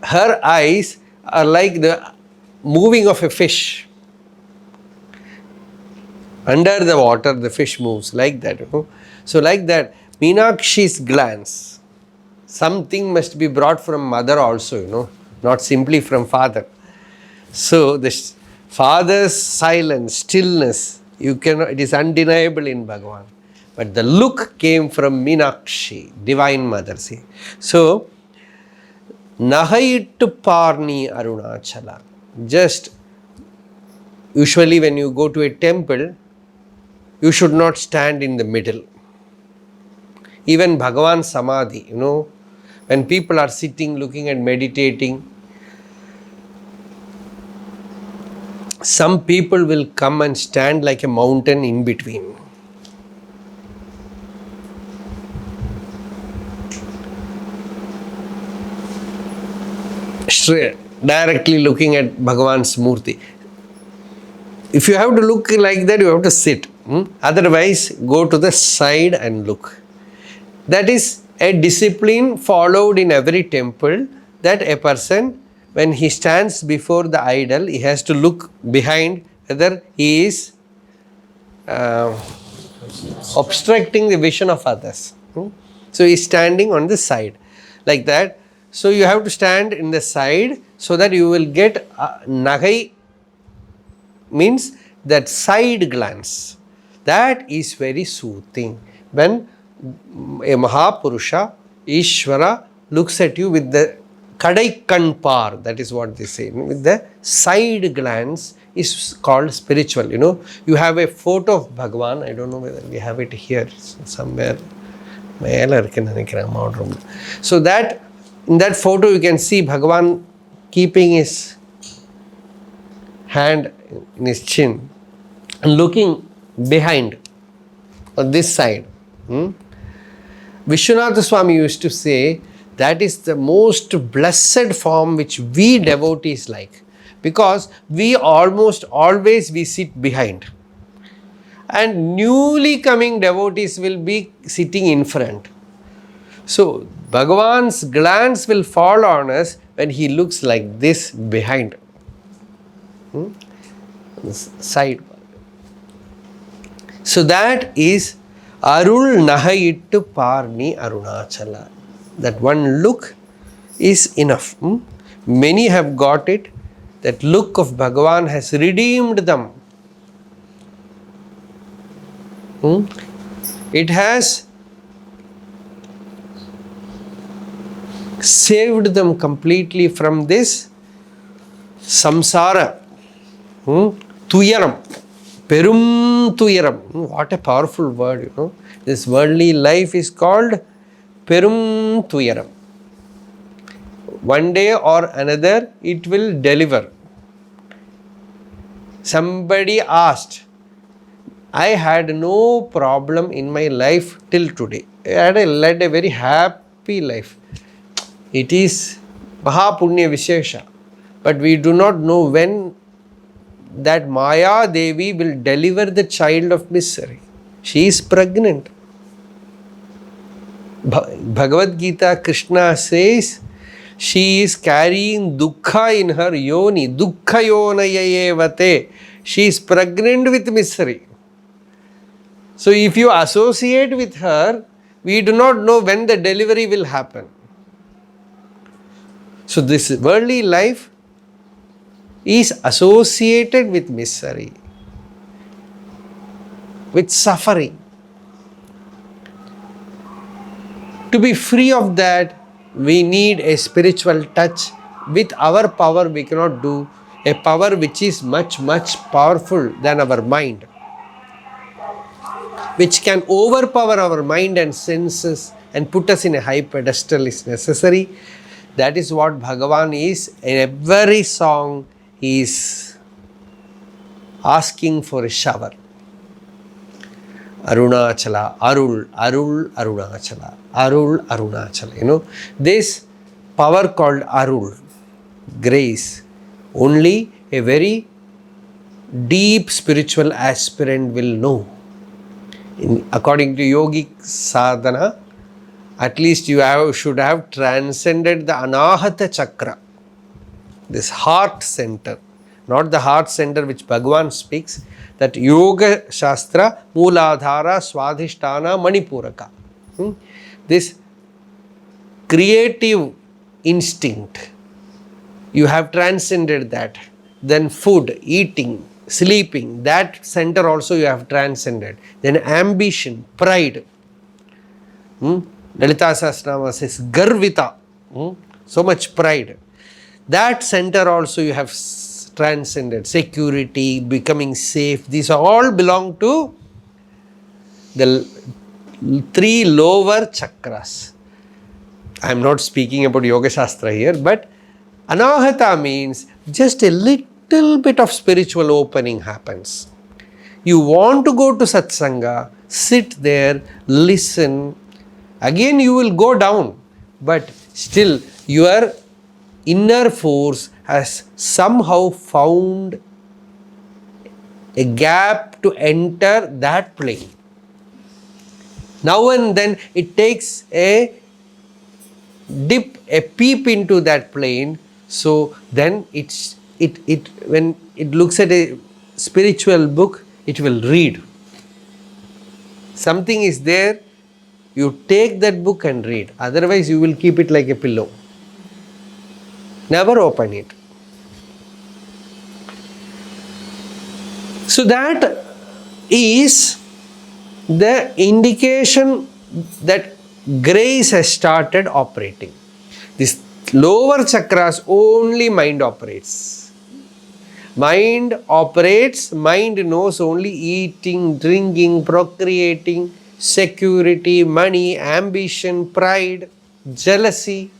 Her eyes are like the moving of a fish. Under the water, the fish moves like that. So like that, Meenakshi's glance, something must be brought from mother also, not simply from father. So the father's silence, stillness, it is undeniable in Bhagavan. But the look came from Meenakshi, divine mother. See. So, Nahayittu Parni Arunachala. Just, usually when you go to a temple, you should not stand in the middle. Even Bhagavan Samadhi, when people are sitting, looking and meditating, some people will come and stand like a mountain in between. Straight, directly looking at Bhagavan's Murti. If you have to look like that, you have to sit. Otherwise, go to the side and look. That is a discipline followed in every temple, that a person, when he stands before the idol, he has to look behind whether he is obstructing the vision of others. So he is standing on the side like that. So you have to stand in the side so that you will get Nagai, means that side glance. That is very soothing. When a Mahapurusha, Ishvara, looks at you with the Kadaikan Par, that is what they say, with the side glance, is called spiritual. You have a photo of Bhagavan, I don't know whether we have it here somewhere. So that in that photo you can see Bhagavan keeping his hand in his chin and looking behind on this side. Vishwanatha Swami used to say that is the most blessed form which we devotees like, because we almost always sit behind and newly coming devotees will be sitting in front. So Bhagavan's glance will fall on us when he looks like this behind. Side. So that is Arul Nahayittu Parni Arunachala. That one look is enough. Many have got it. That look of Bhagavan has redeemed them. It has saved them completely from this samsara. Tuyaram. Perum Tuyaram. What a powerful word, This worldly life is called Perum Tuyaram. One day or another it will deliver. Somebody asked, I had no problem in my life till today. I led a very happy life. It is Mahapunya Vishesha. But we do not know when that Maya Devi will deliver the child of misery. She is pregnant. Bhagavad Gita, Krishna says, she is carrying dukkha in her yoni. Dukkha yonayayevate. She is pregnant with misery. So if you associate with her, we do not know when the delivery will happen. So this worldly life is associated with misery, with suffering. To be free of that, we need a spiritual touch. With our power, we cannot do. A power which is much, much powerful than our mind, which can overpower our mind and senses and put us in a high pedestal is necessary. That is what Bhagavan is. In every song, he is asking for a shower. Arunachala, Arul, Arul, Arunachala, Arul, Arunachala. This power called Arul, grace, only a very deep spiritual aspirant will know. According to yogic sadhana, at least you should have transcended the Anahata Chakra, this heart center, not the heart center which Bhagavan speaks, that Yoga Shastra, Mooladhara, Swadhisthana, Manipuraka. This creative instinct, you have transcended that. Then food, eating, sleeping, that center also you have transcended. Then ambition, pride. Lalita Sahasranama says, Garvita, so much pride. That center also you have transcended. Security, becoming safe, these all belong to the three lower chakras. I am not speaking about Yoga Shastra here, but Anahata means just a little bit of spiritual opening happens. You want to go to Satsanga, sit there, listen. Again you will go down, but still your inner force has somehow found a gap to enter that plane. Now and then it takes a dip, a peep into that plane. So then when it looks at a spiritual book, it will read. Something is there, you take that book and read. Otherwise you will keep it like a pillow. Never open it. So that is the indication that grace has started operating. This lower chakras only mind operates. Mind operates, mind knows only eating, drinking, procreating, security, money, ambition, pride, jealousy.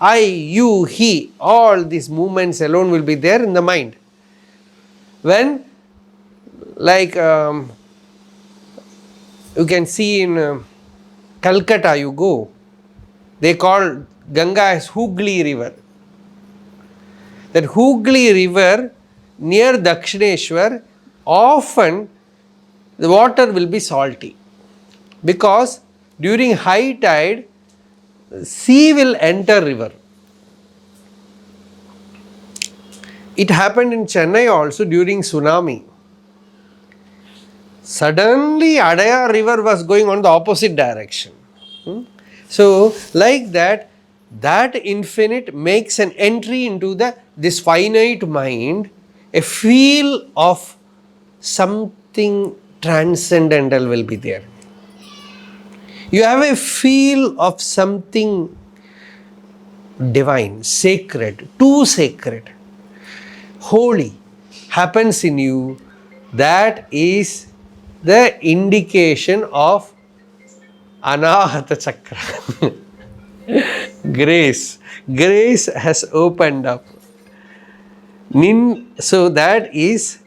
I, you, he, all these movements alone will be there in the mind. When, like you can see in Calcutta, you go, they call Ganga as Hooghly River. That Hooghly River near Dakshineshwar, often the water will be salty, because during high tide, sea will enter river. It happened in Chennai also during tsunami. Suddenly Adaya river was going on the opposite direction. So like that infinite makes an entry into this finite mind, a feel of something transcendental will be there. You have a feel of something divine, sacred, too sacred, holy happens in you. That is the indication of Anahata Chakra. Grace has opened up. So that is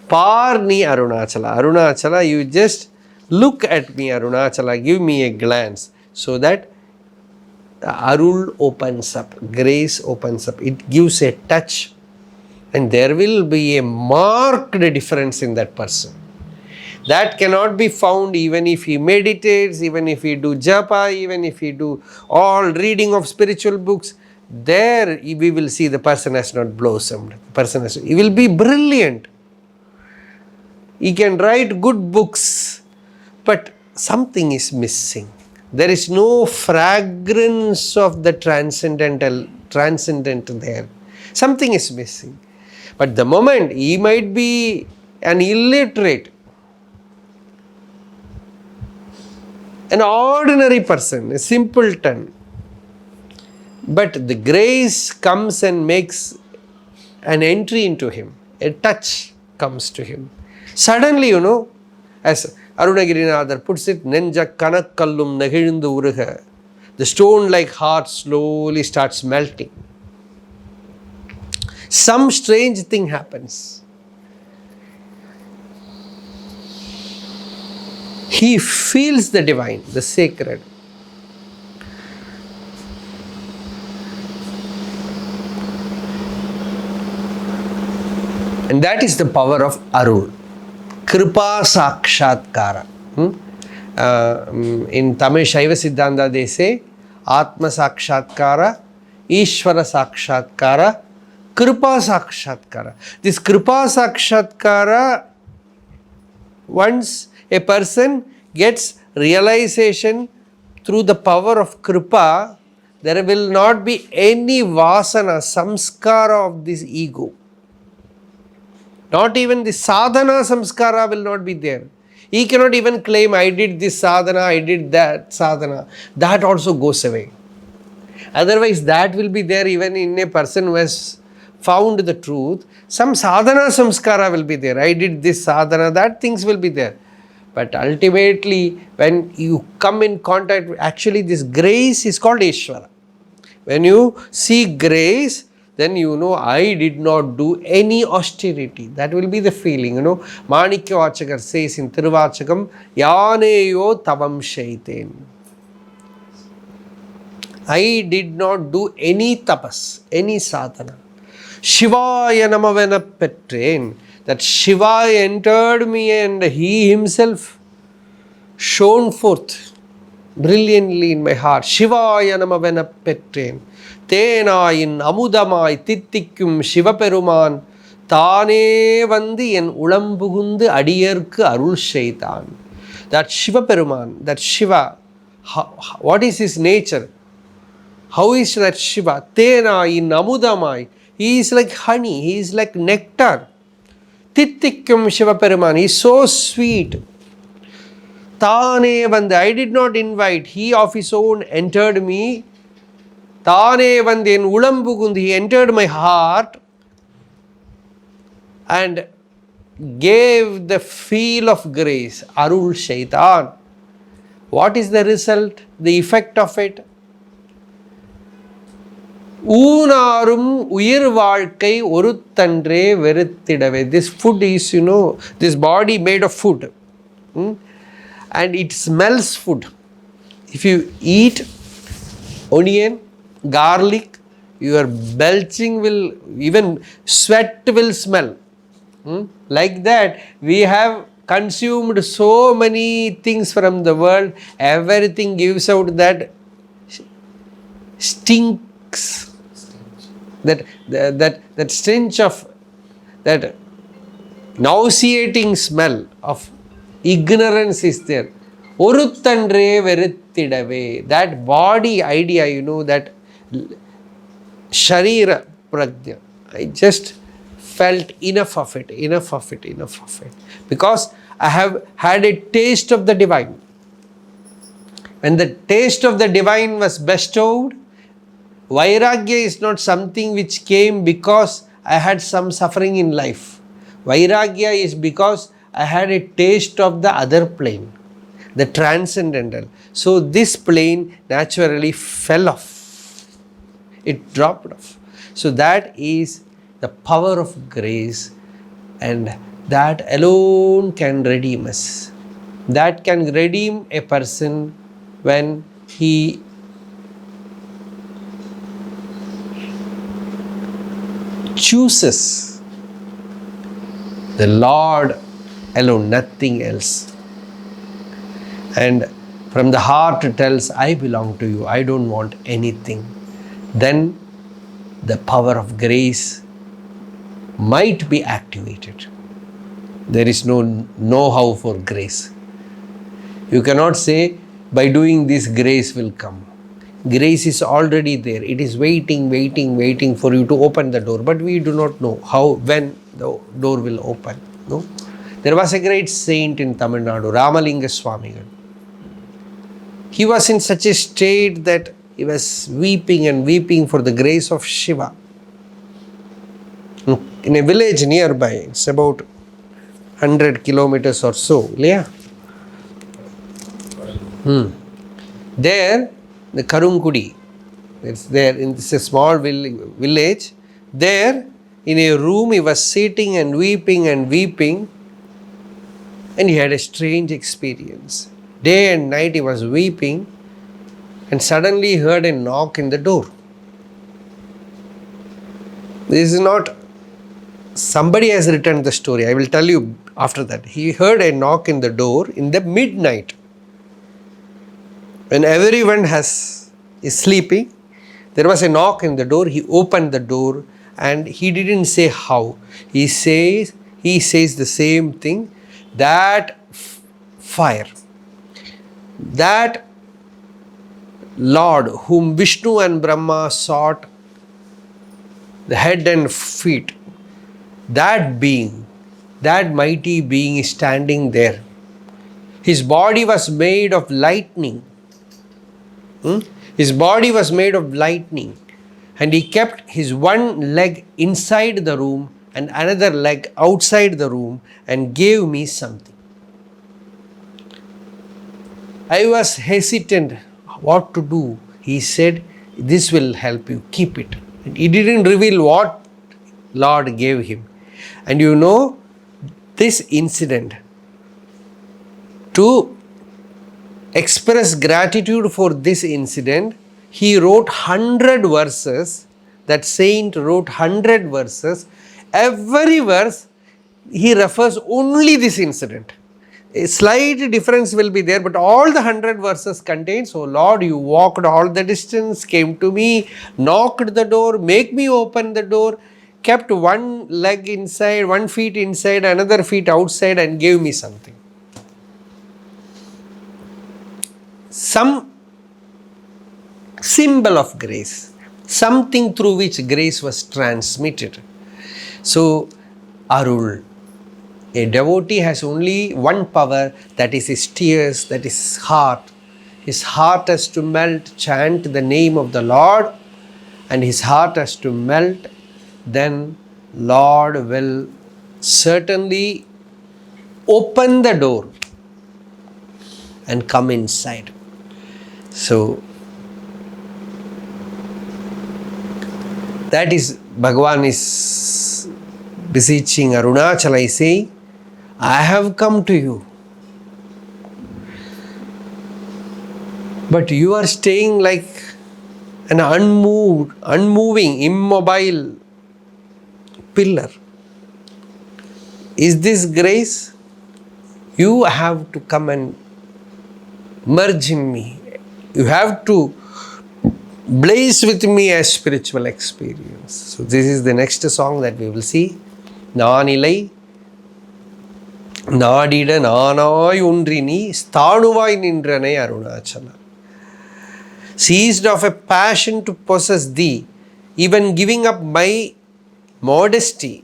Parni Arunachala. Arunachala, you just look at me, Arunachala, give me a glance, so that Arul opens up, grace opens up. It gives a touch, and there will be a marked difference in that person. That cannot be found even if he meditates, even if he do japa, even if he do all reading of spiritual books. There we will see the person has not blossomed. He will be brilliant. He can write good books, but something is missing. There is no fragrance of the transcendent there. Something is missing. But the moment he might be an illiterate, an ordinary person, a simpleton, but the grace comes and makes an entry into him. A touch comes to him. Suddenly, as Arunagirinadhar puts it, Nenja kanakkallum nagizhindu uruga. The stone-like heart slowly starts melting. Some strange thing happens. He feels the divine, the sacred. And that is the power of Arul. Kripa Sakshatkara. In Tamil Shaiva Siddhanta they say Atma Sakshatkara, Ishvara Sakshatkara, Kripa Sakshatkara. This Kripa Sakshatkara, once a person gets realization through the power of Kripa, there will not be any vasana, samskara of this ego. Not even the sadhana samskara will not be there. He cannot even claim, I did this sadhana, I did that sadhana. That also goes away. Otherwise, that will be there even in a person who has found the truth. Some sadhana samskara will be there. I did this sadhana, that things will be there. But ultimately, when you come in contact, actually this grace is called Ishvara. When you see grace, then you know, I did not do any austerity. That will be the feeling, Manikya Vachakar says in Tiruvachakam, Yaneyo tavam shaiten. I did not do any tapas, any sadhana. Shivaya namavena petrain. That Shiva entered me and he himself shone forth brilliantly in my heart. Shivaya namavena petrain. Tenayin amudamai tittikkum Shivaperuman Tane vandi en ulambugundu adiyarku arul shaitan. That Shivaperuman, that Shiva, what is his nature? How is that Shiva? Tenayin amudamai. He is like honey, he is like nectar. Tittikkum Shivaperuman, he is so sweet. Tane vandi, I did not invite, he of his own entered me. Tane vandin ulambugundi, he entered my heart and gave the feel of grace. Arul Shaitan. What is the result? The effect of it? Oonarum uyir vaalkai oruttandre veruttidave. This food is, this body made of food. And it smells food. If you eat onion, garlic, your belching will, even sweat will smell. Like that, we have consumed so many things from the world, everything gives out that stinks. That stench of, that nauseating smell of ignorance is there. Oruttandre veruttidave. That body idea, that Sharira Prajna. I just felt enough of it. Because I have had a taste of the divine. When the taste of the divine was bestowed, Vairagya is not something which came because I had some suffering in life. Vairagya is because I had a taste of the other plane, the transcendental. So this plane naturally fell off. It dropped off. So that is the power of grace, and that alone can redeem us. That can redeem a person when he chooses the Lord alone, nothing else. And from the heart tells, I belong to you, I don't want anything. Then the power of grace might be activated. There is no know-how for grace. You cannot say, by doing this, grace will come. Grace is already there. It is waiting for you to open the door. But we do not know how, when the door will open. No? There was a great saint in Tamil Nadu, Ramanasramam. He was in such a state that he was weeping and weeping for the grace of Shiva. In a village nearby, it's about 100 kilometers or so. Yeah. There, the Karunkudi, it's a small village. There, in a room, he was sitting and weeping, and he had a strange experience. Day and night he was weeping, and suddenly he heard a knock in the door. This is not, somebody has written the story. I will tell you after that. He heard a knock in the door in the midnight. When everyone is sleeping, there was a knock in the door. He opened the door, and he didn't say how. He says the same thing, that fire, that Lord whom Vishnu and Brahma sought the head and feet, that being, that mighty being is standing there. His body was made of lightning. His body was made of lightning, and he kept his one leg inside the room and another leg outside the room and gave me something. I was hesitant what to do. He said, this will help you, keep it. And he didn't reveal what Lord gave him. And you know, this incident, to express gratitude for this incident, he wrote 100 verses. That saint wrote 100 verses. Every verse, he refers only this incident. A slight difference will be there, but all the 100 verses contains, oh Lord, you walked all the distance, came to me, knocked the door, make me open the door, kept one leg inside, 1 feet inside, another feet outside, and gave me something. Some symbol of grace, something through which grace was transmitted. So, Arul, a devotee has only one power, that is his tears, that is his heart. His heart has to melt, chant the name of the Lord, and his heart has to melt, then Lord will certainly open the door and come inside. So, that is, Bhagavan is beseeching Arunachala, saying, I have come to you, but you are staying like an unmoving, immobile pillar. Is this grace? You have to come and merge in me. You have to blaze with me a spiritual experience. So this is the next song that we will see. Nanilai Nadida Nanai Undrini Sthanuvai Nindranai Arunachala. Seized of a passion to possess thee, even giving up my modesty,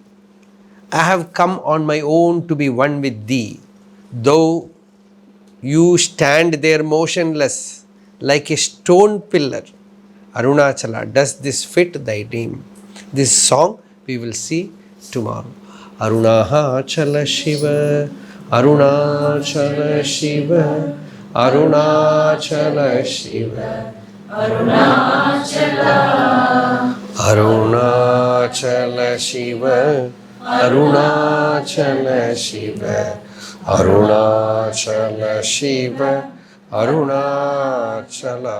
I have come on my own to be one with thee. Though you stand there motionless like a stone pillar, Arunachala, does this fit thy name? This song we will see tomorrow. Arunachala Shiva, Arunachala Shiva, Arunachala Shiva, Arunachala, Arunachala Shiva, Arunachala Shiva, Arunachala Shiva, Arunachala.